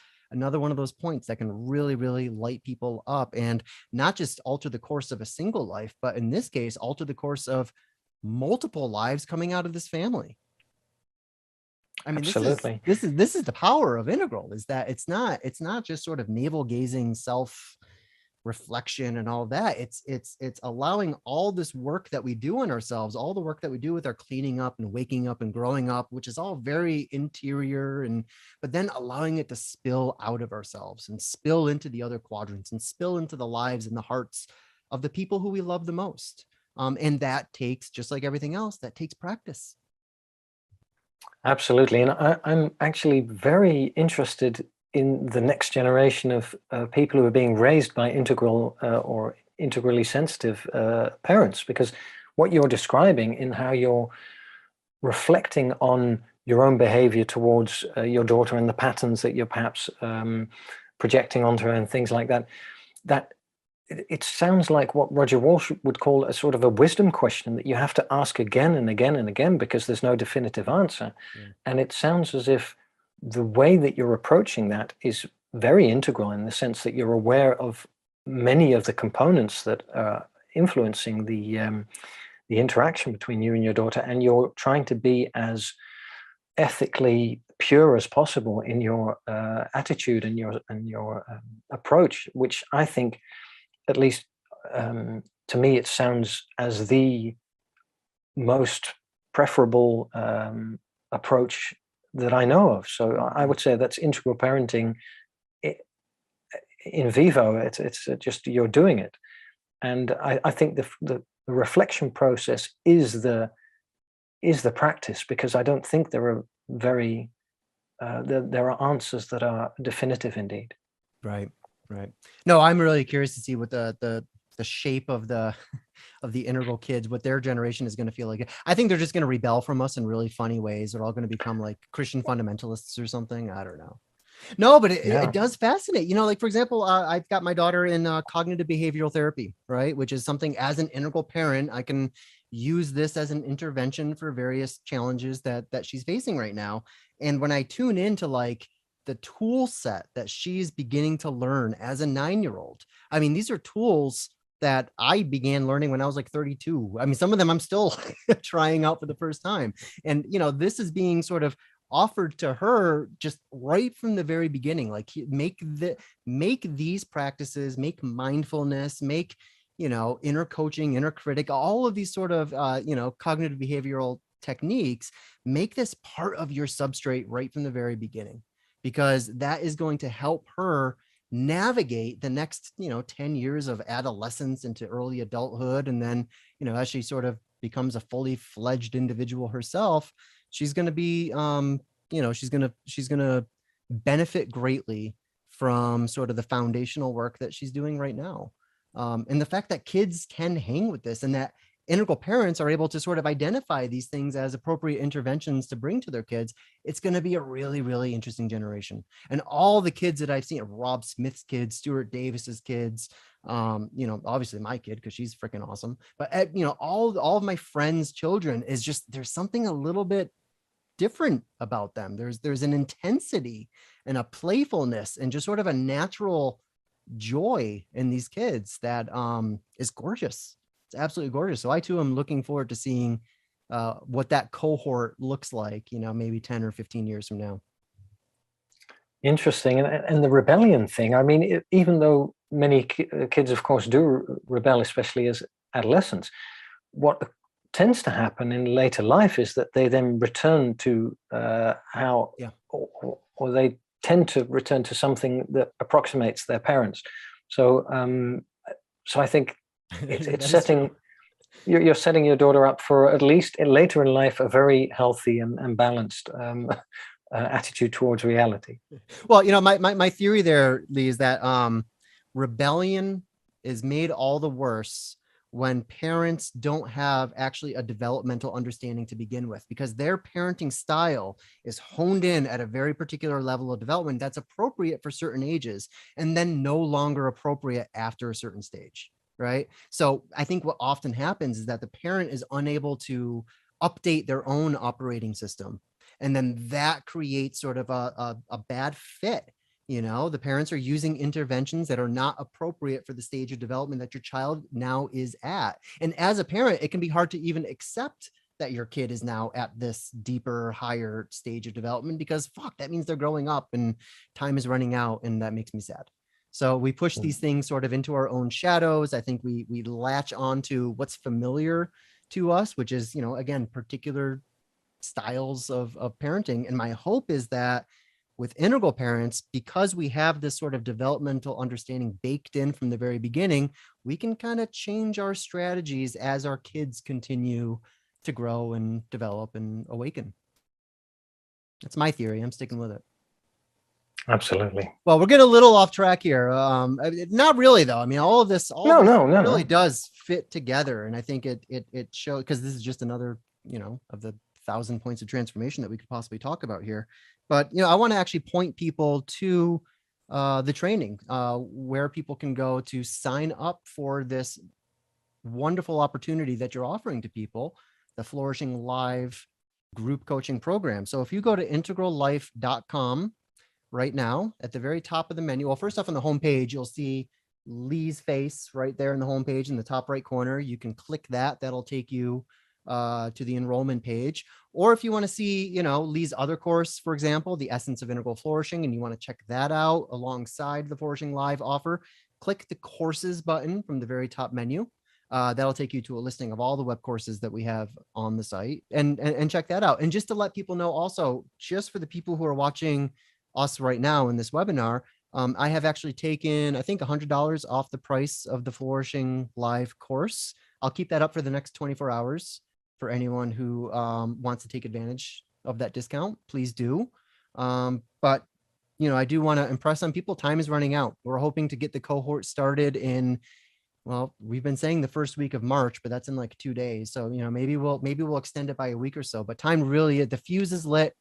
points that can really, really light people up and not just alter the course of a single life, but in this case, alter the course of multiple lives coming out of this family. I mean, Absolutely. this is the power of Integral, is that it's not just sort of navel gazing self reflection and all of that. It's allowing all this work that we do on ourselves, all the work that we do with our cleaning up and waking up and growing up, which is all very interior, but then allowing it to spill out of ourselves and spill into the other quadrants and spill into the lives and the hearts of the people who we love the most. And that takes, just like everything else, that takes practice. Absolutely. And I'm actually very interested in the next generation of people who are being raised by integral or integrally sensitive parents, because what you're describing in how you're reflecting on your own behavior towards your daughter and the patterns that you're perhaps projecting onto her and things like that, it sounds like what Roger Walsh would call a sort of a wisdom question that you have to ask again and again and again because there's no definitive answer. Yeah. And it sounds as if the way that you're approaching that is very integral, in the sense that you're aware of many of the components that are influencing the interaction between you and your daughter, and you're trying to be as ethically pure as possible in your attitude and your approach, which I think, at least to me, it sounds as the most preferable approach that I know of. So I would say that's integral parenting in vivo. It's just you're doing it, and I think the reflection process is the practice, because I don't think there are there are answers that are definitive indeed. Right. No, I'm really curious to see what the shape of the integral kids, what their generation is going to feel like. I think they're just going to rebel from us in really funny ways. They're all going to become like Christian fundamentalists or something. I don't know. No, but it does fascinate. Like, for example, I've got my daughter in cognitive behavioral therapy, right? Which is something, as an integral parent, I can use this as an intervention for various challenges that she's facing right now. And when I tune into like the tool set that she's beginning to learn as a 9-year-old, I mean, these are tools that I began learning when I was like 32. I mean, some of them I'm still trying out for the first time. And, this is being sort of offered to her just right from the very beginning. Like, make these practices, make mindfulness, make, inner coaching, inner critic, all of these sort of, cognitive behavioral techniques, make this part of your substrate right from the very beginning, because that is going to help her navigate the next 10 years of adolescence into early adulthood. And then as she sort of becomes a fully fledged individual herself, she's going to be she's going to benefit greatly from sort of the foundational work that she's doing right now. And the fact that kids can hang with this, and that integral parents are able to sort of identify these things as appropriate interventions to bring to their kids, it's going to be a really, really interesting generation. And all the kids that I've seen, Rob Smith's kids, Stuart Davis's kids, obviously my kid, because she's freaking awesome. But all of my friends' children is just, there's something a little bit different about them. There's an intensity and a playfulness and just sort of a natural joy in these kids that is gorgeous. It's absolutely gorgeous. So I too am looking forward to seeing what that cohort looks like, maybe 10 or 15 years from now. Interesting. And the rebellion thing, I mean, even though many kids, of course, do rebel, especially as adolescents, what tends to happen in later life is that they then return to or they tend to return to something that approximates their parents. So I think it's setting you're setting your daughter up for, at least later in life, a very healthy and balanced attitude towards reality. Well, my theory there, Lee, is that rebellion is made all the worse when parents don't have actually a developmental understanding to begin with, because their parenting style is honed in at a very particular level of development that's appropriate for certain ages and then no longer appropriate after a certain stage, right? So I think what often happens is that the parent is unable to update their own operating system. And then that creates sort of a bad fit. The parents are using interventions that are not appropriate for the stage of development that your child now is at. And as a parent, it can be hard to even accept that your kid is now at this deeper, higher stage of development, because that means they're growing up and time is running out, and that makes me sad. So we push these things sort of into our own shadows. I think we latch on to what's familiar to us, which is, again, particular styles of parenting. And my hope is that with integral parents, because we have this sort of developmental understanding baked in from the very beginning, we can kind of change our strategies as our kids continue to grow and develop and awaken. That's my theory. I'm sticking with it. Absolutely. Well, we're getting a little off track here. Not really, though. I mean, all of this really does fit together. And I think it shows, because this is just another, of the 1,000 points of transformation that we could possibly talk about here. But, I want to actually point people to the training, where people can go to sign up for this wonderful opportunity that you're offering to people, the Flourishing Live group coaching program. So if you go to integrallife.com right now, at the very top of the menu, well, first off, on the homepage, you'll see Lee's face right there in the homepage in the top right corner. You can click that. That'll take you to the enrollment page. Or if you want to see, Lee's other course, for example, The Essence of Integral Flourishing, and you want to check that out alongside the Flourishing Live offer, click the courses button from the very top menu. That'll take you to a listing of all the web courses that we have on the site, and check that out. And just to let people know also, just for the people who are watching us right now in this webinar, I have actually taken, I think, $100 off the price of the Flourishing Live course. I'll keep that up for the next 24 hours for anyone who wants to take advantage of that discount. Please do. But, I do want to impress on people. Time is running out. We're hoping to get the cohort started in, well, we've been saying the first week of March, but that's in like 2 days. So, maybe we'll extend it by a week or so, but time really, the fuse is lit,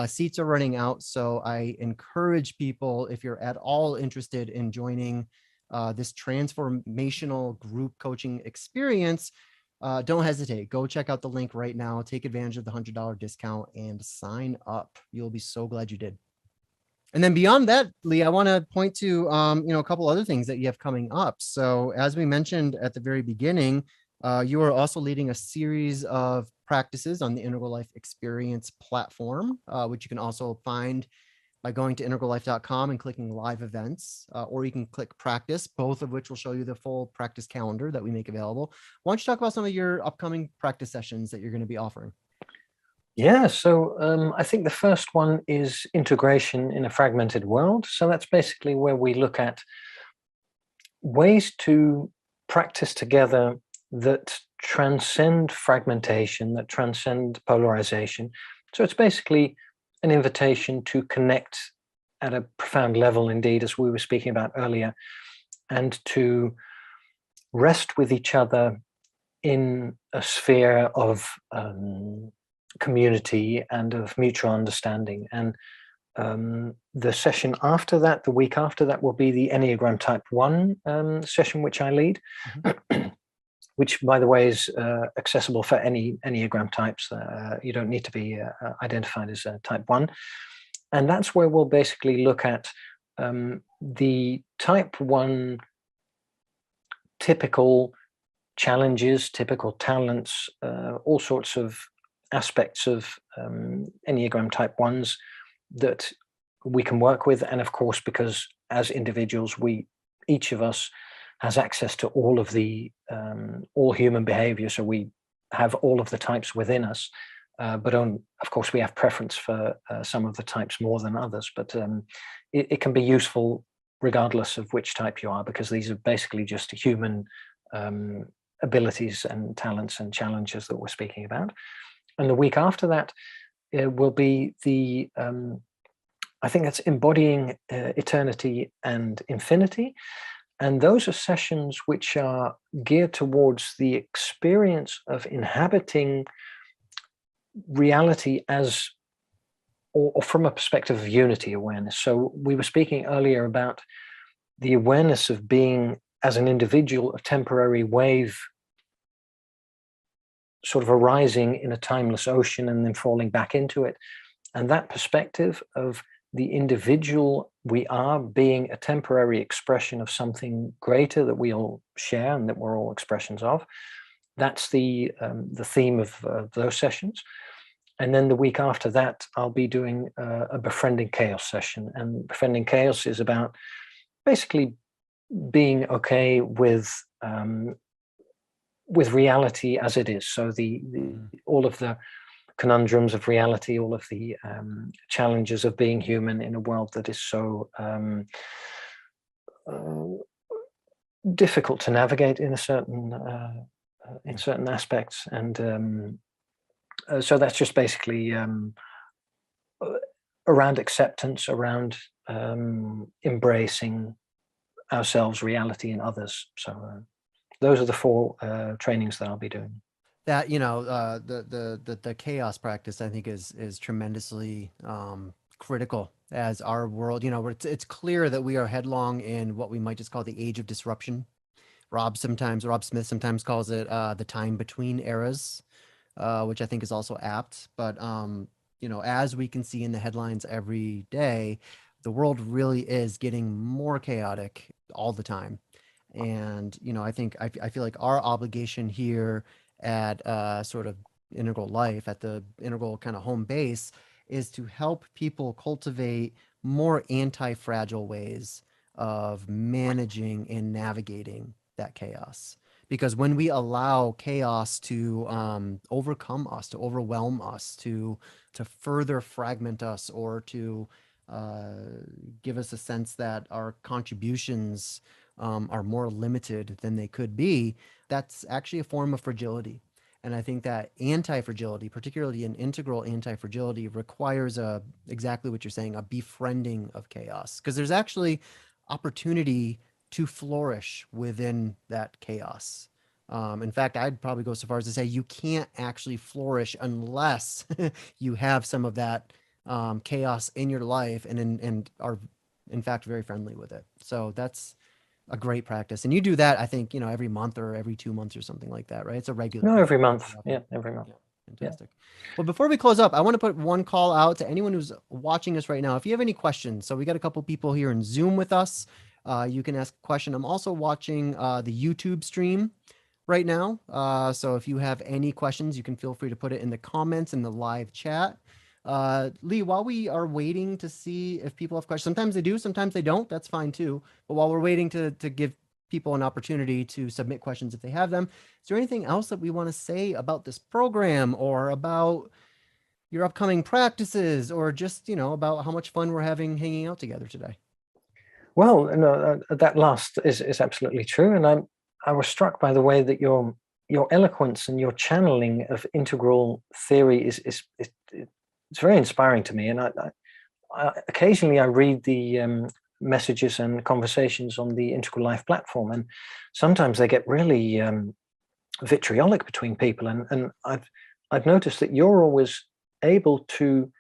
seats are running out. So I encourage people, if you're at all interested in joining this transformational group coaching experience, don't hesitate. Go check out the link right now, take advantage of the $100 discount and sign up. You'll be so glad you did. And then beyond that, Lee, I want to point to, a couple other things that you have coming up. So as we mentioned at the very beginning, you are also leading a series of practices on the Integral Life Experience platform, which you can also find by going to integrallife.com and clicking live events, or you can click practice, both of which will show you the full practice calendar that we make available. Why don't you talk about some of your upcoming practice sessions that you're going to be offering? Yeah, so I think the first one is integration in a fragmented world. So that's basically where we look at ways to practice together that transcend fragmentation, that transcend polarization. So it's basically an invitation to connect at a profound level, indeed, as we were speaking about earlier, and to rest with each other in a sphere of community and of mutual understanding. And the session after that, the week after that, will be the Enneagram Type One session, which I lead, which, by the way, is accessible for any Enneagram types. You don't need to be identified as a Type One. And that's where we'll basically look at the Type One typical challenges, typical talents, all sorts of aspects of Enneagram Type Ones that we can work with. And of course, because as individuals, each of us has access to all of the all human behavior, so we have all of the types within us, but of course we have preference for some of the types more than others, but it can be useful regardless of which type you are, because these are basically just human abilities and talents and challenges that we're speaking about. And the week after that will be the I think that's embodying eternity and infinity. And those are sessions which are geared towards the experience of inhabiting reality as, or from a perspective of unity awareness. So we were speaking earlier about the awareness of being, as an individual, a temporary wave sort of arising in a timeless ocean and then falling back into it. And that perspective of the individual we are being a temporary expression of something greater that we all share and that we're all expressions of, that's the theme of those sessions. And then the week after that, I'll be doing a befriending chaos session. And befriending chaos is about basically being okay with reality as it is. So all of the conundrums of reality, all of the challenges of being human in a world that is so difficult to navigate in certain aspects. And so that's just basically around acceptance, around embracing ourselves, reality, and others. So those are the four trainings that I'll be doing. That, the chaos practice, I think, is tremendously critical as our world, it's clear that we are headlong in what we might just call the age of disruption. Rob Smith sometimes calls it the time between eras, which I think is also apt. But as we can see in the headlines every day, the world really is getting more chaotic all the time. And I feel like our obligation here at sort of Integral Life, at the Integral kind of home base, is to help people cultivate more anti-fragile ways of managing and navigating that chaos. Because when we allow chaos to overcome us, to overwhelm us, to further fragment us, or to give us a sense that our contributions are more limited than they could be, that's actually a form of fragility. And I think that anti-fragility, particularly an integral anti-fragility, requires exactly what you're saying, a befriending of chaos. Because there's actually opportunity to flourish within that chaos. In fact, I'd probably go so far as to say you can't actually flourish unless you have some of that chaos in your life and are, in fact, very friendly with it. So that's a great practice. And you do that, I think, every month or every 2 months or something like that, right? It's a regular. No, every month. Yeah, every month. Yeah, fantastic. Yeah. Well, before we close up, I want to put one call out to anyone who's watching us right now. If you have any questions, so we got a couple people here in Zoom with us. You can ask a question. I'm also watching the YouTube stream right now. So if you have any questions, you can feel free to put it in the comments in the live chat. Lee, while we are waiting to see if people have questions, sometimes they do, sometimes they don't, that's fine too. But while we're waiting to give people an opportunity to submit questions if they have them, is there anything else that we want to say about this program, or about your upcoming practices, or just, about how much fun we're having hanging out together today? Well, no, that last is absolutely true. And I was struck by the way that your eloquence and your channeling of integral theory is it's very inspiring to me. And I occasionally I read the messages and conversations on the Integral Life platform, and sometimes they get really vitriolic between people. And I've noticed that you're always able to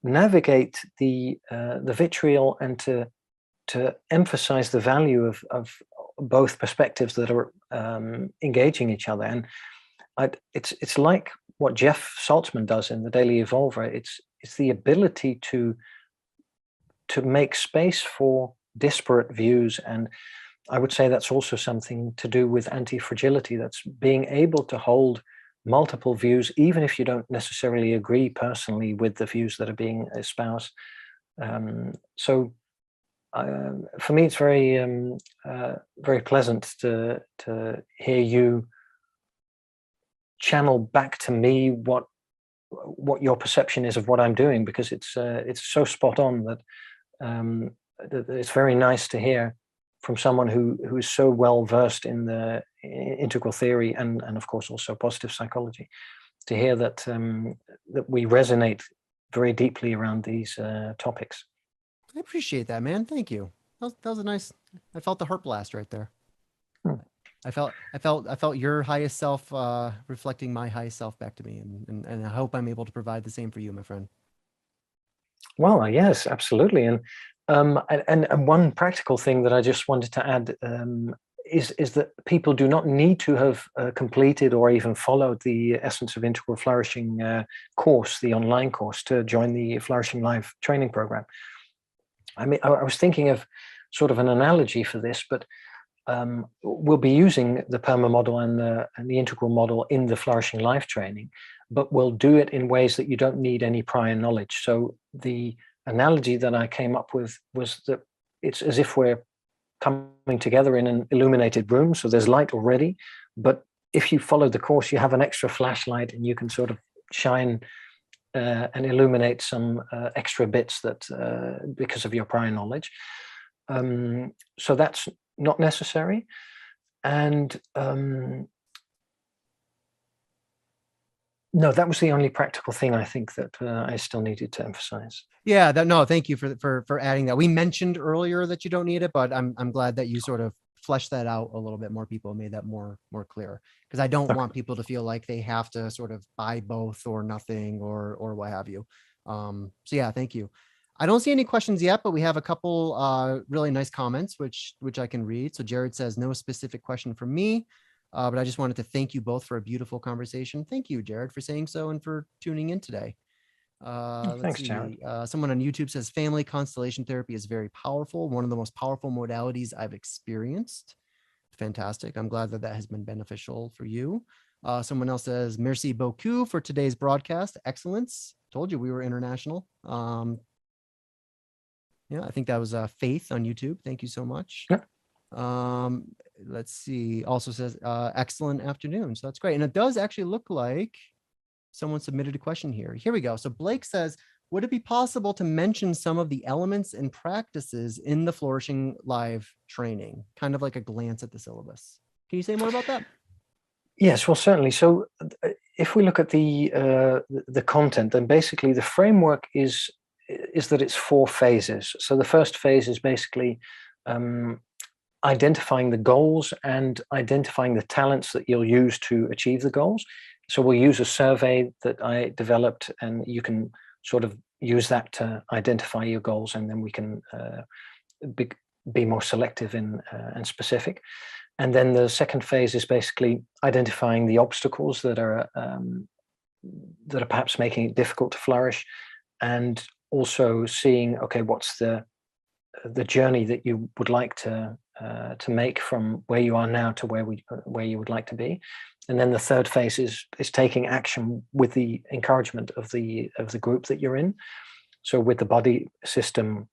navigate the vitriol and to emphasize the value of both perspectives that are engaging each other. And it's like what Jeff Saltzman does in the Daily Evolver. It's the ability to make space for disparate views. And I would say that's also something to do with anti-fragility. That's being able to hold multiple views, even if you don't necessarily agree personally with the views that are being espoused. So for me, it's very very pleasant to hear you channel back to me what your perception is of what I'm doing, because it's so spot on that it's very nice to hear from someone who is so well versed in the integral theory and of course also positive psychology, to hear that that we resonate very deeply around these topics. I appreciate that, man. Thank you. That was a nice. I felt the heart blast right there. I felt your highest self reflecting my highest self back to me, and I hope I'm able to provide the same for you, my friend. Well, yes, absolutely. And one practical thing that I just wanted to add is that people do not need to have completed or even followed the Essence of Integral Flourishing course, the online course, to join the Flourishing Live training program. I mean, I was thinking of sort of an analogy for this, but we'll be using the Perma Model and the Integral Model in the Flourishing Life training, but we'll do it in ways that you don't need any prior knowledge. So the analogy that I came up with was that it's as if we're coming together in an illuminated room. So there's light already, but if you follow the course, you have an extra flashlight and you can sort of shine and illuminate some extra bits that because of your prior knowledge. So that's not necessary. And no, that was the only practical thing I think that I still needed to emphasize. Yeah, no, thank you for adding that. We mentioned earlier that you don't need it, but I'm glad that you sort of fleshed that out a little bit more. People made that more clear, because I don't want people to feel like they have to sort of buy both or nothing or what have you. So yeah, thank you. I don't see any questions yet, but we have a couple really nice comments, which I can read. So Jared says, no specific question from me, but I just wanted to thank you both for a beautiful conversation. Thank you, Jared, for saying so and for tuning in today. Thanks, Jared. Someone on YouTube says, family constellation therapy is very powerful. One of the most powerful modalities I've experienced. Fantastic. I'm glad that has been beneficial for you. Someone else says, merci beaucoup for today's broadcast. Excellence. Told you we were international. Yeah, I think that was Faith on YouTube. Thank you so much. Yeah. Let's see. Also says, excellent afternoon. So that's great. And it does actually look like someone submitted a question here. Here we go. So Blake says, would it be possible to mention some of the elements and practices in the Flourishing Live training? Kind of like a glance at the syllabus. Can you say more about that? Yes, well, certainly. So if we look at the content, then basically the framework is that it's 4 phases. So the first phase is basically identifying the goals and identifying the talents that you'll use to achieve the goals. So we'll use a survey that I developed, and you can sort of use that to identify your goals, and then we can be more selective and specific. And then the second phase is basically identifying the obstacles that are perhaps making it difficult to flourish, and also seeing, okay, what's the journey that you would like to make from where you are now to where you would like to be. And then the third phase is taking action with the encouragement of the group that you're in. So with the body system,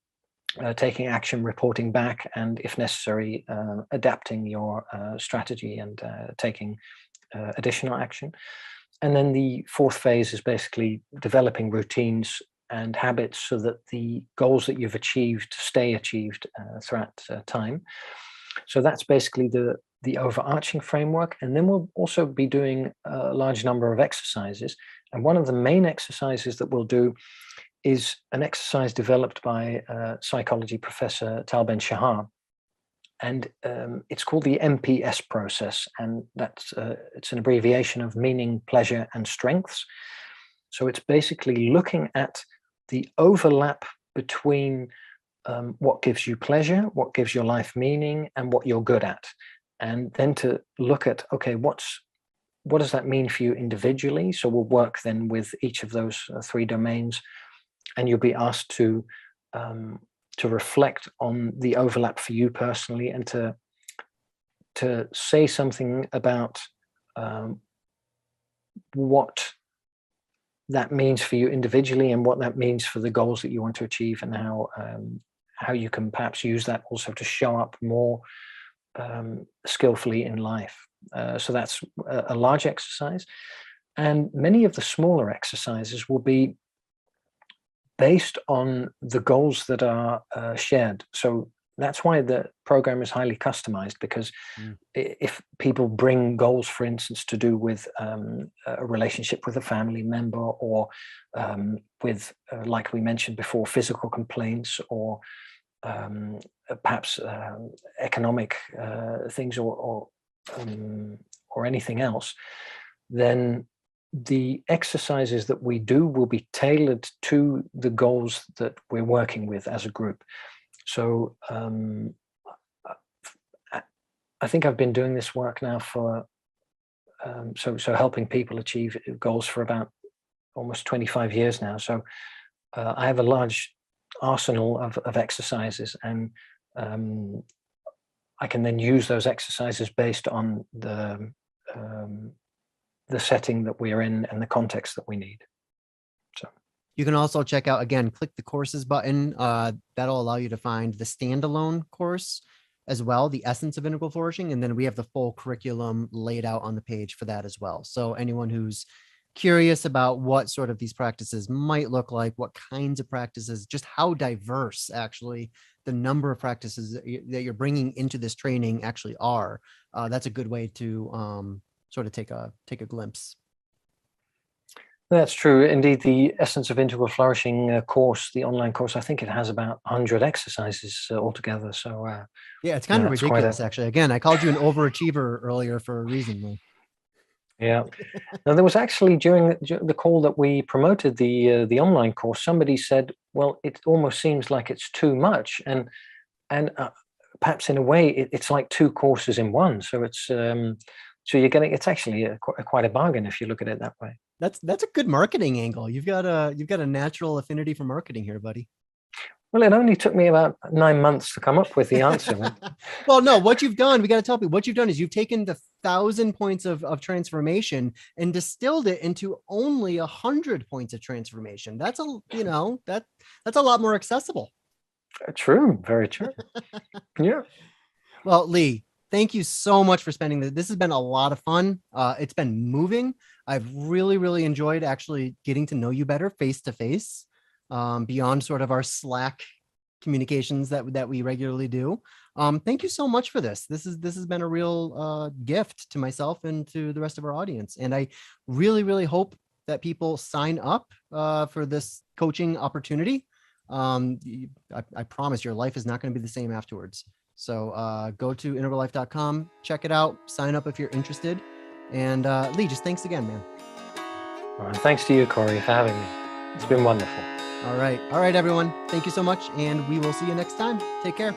taking action, reporting back, and if necessary, adapting your strategy and taking additional action. And then the fourth phase is basically developing routines and habits so that the goals that you've achieved stay achieved throughout time. So that's basically the overarching framework. And then we'll also be doing a large number of exercises. And one of the main exercises that we'll do is an exercise developed by psychology professor Tal Ben Shahar. and it's called the Mps process, and that's it's an abbreviation of meaning, pleasure, and strengths. So it's basically looking at the overlap between what gives you pleasure, what gives your life meaning, and what you're good at, and then to look at, okay, what does that mean for you individually? So we'll work then with each of those three domains, and you'll be asked to reflect on the overlap for you personally, and to say something about what that means for you individually, and what that means for the goals that you want to achieve, and how you can perhaps use that also to show up more skillfully in life. So that's a large exercise, and many of the smaller exercises will be based on the goals that are shared. So that's why the program is highly customized, because if people bring goals, for instance, to do with a relationship with a family member, or with, like we mentioned before, physical complaints, or perhaps economic things, or anything else, then the exercises that we do will be tailored to the goals that we're working with as a group. So I think I've been doing this work now for so helping people achieve goals for about almost 25 years now. So I have a large arsenal of exercises, and I can then use those exercises based on the setting that we are in and the context that we need. So you can also check out, again, click the courses button. That'll allow you to find the standalone course as well, the essence of integral flourishing. And then we have the full curriculum laid out on the page for that as well. So anyone who's curious about what sort of these practices might look like, what kinds of practices, just how diverse actually the number of practices that you're bringing into this training actually are, that's a good way to sort of take a glimpse. That's true. Indeed, the Essence of Integral Flourishing course, the online course, I think it has about 100 exercises altogether. So yeah, it's kind of ridiculous, actually. Again, I called you an overachiever earlier for a reason, though. Yeah. Now, there was actually during the call that we promoted the online course, somebody said, well, it almost seems like it's too much. And perhaps in a way, it's like two courses in one. So it's so you're getting, it's actually quite a bargain if you look at it that way. That's a good marketing angle. You've got a natural affinity for marketing here, buddy. Well, it only took me about 9 months to come up with the answer. Well, no, what you've done, we got to tell people what you've done is you've taken the 1,000 points of transformation and distilled it into only 100 points of transformation. That's that's a lot more accessible. True. Very true. Yeah. Well, Lee, thank you so much for spending this. This has been a lot of fun. It's been moving. I've really, really enjoyed actually getting to know you better face to face, beyond sort of our Slack communications that we regularly do. Thank you so much for this. This has been a real gift to myself and to the rest of our audience. And I really, really hope that people sign up for this coaching opportunity. I promise your life is not going to be the same afterwards. So go to integrallife.com, check it out, sign up if you're interested. And Lee, just thanks again, man. Well, thanks to you, Corey, for having me. It's been wonderful. All right, everyone. Thank you so much. And we will see you next time. Take care.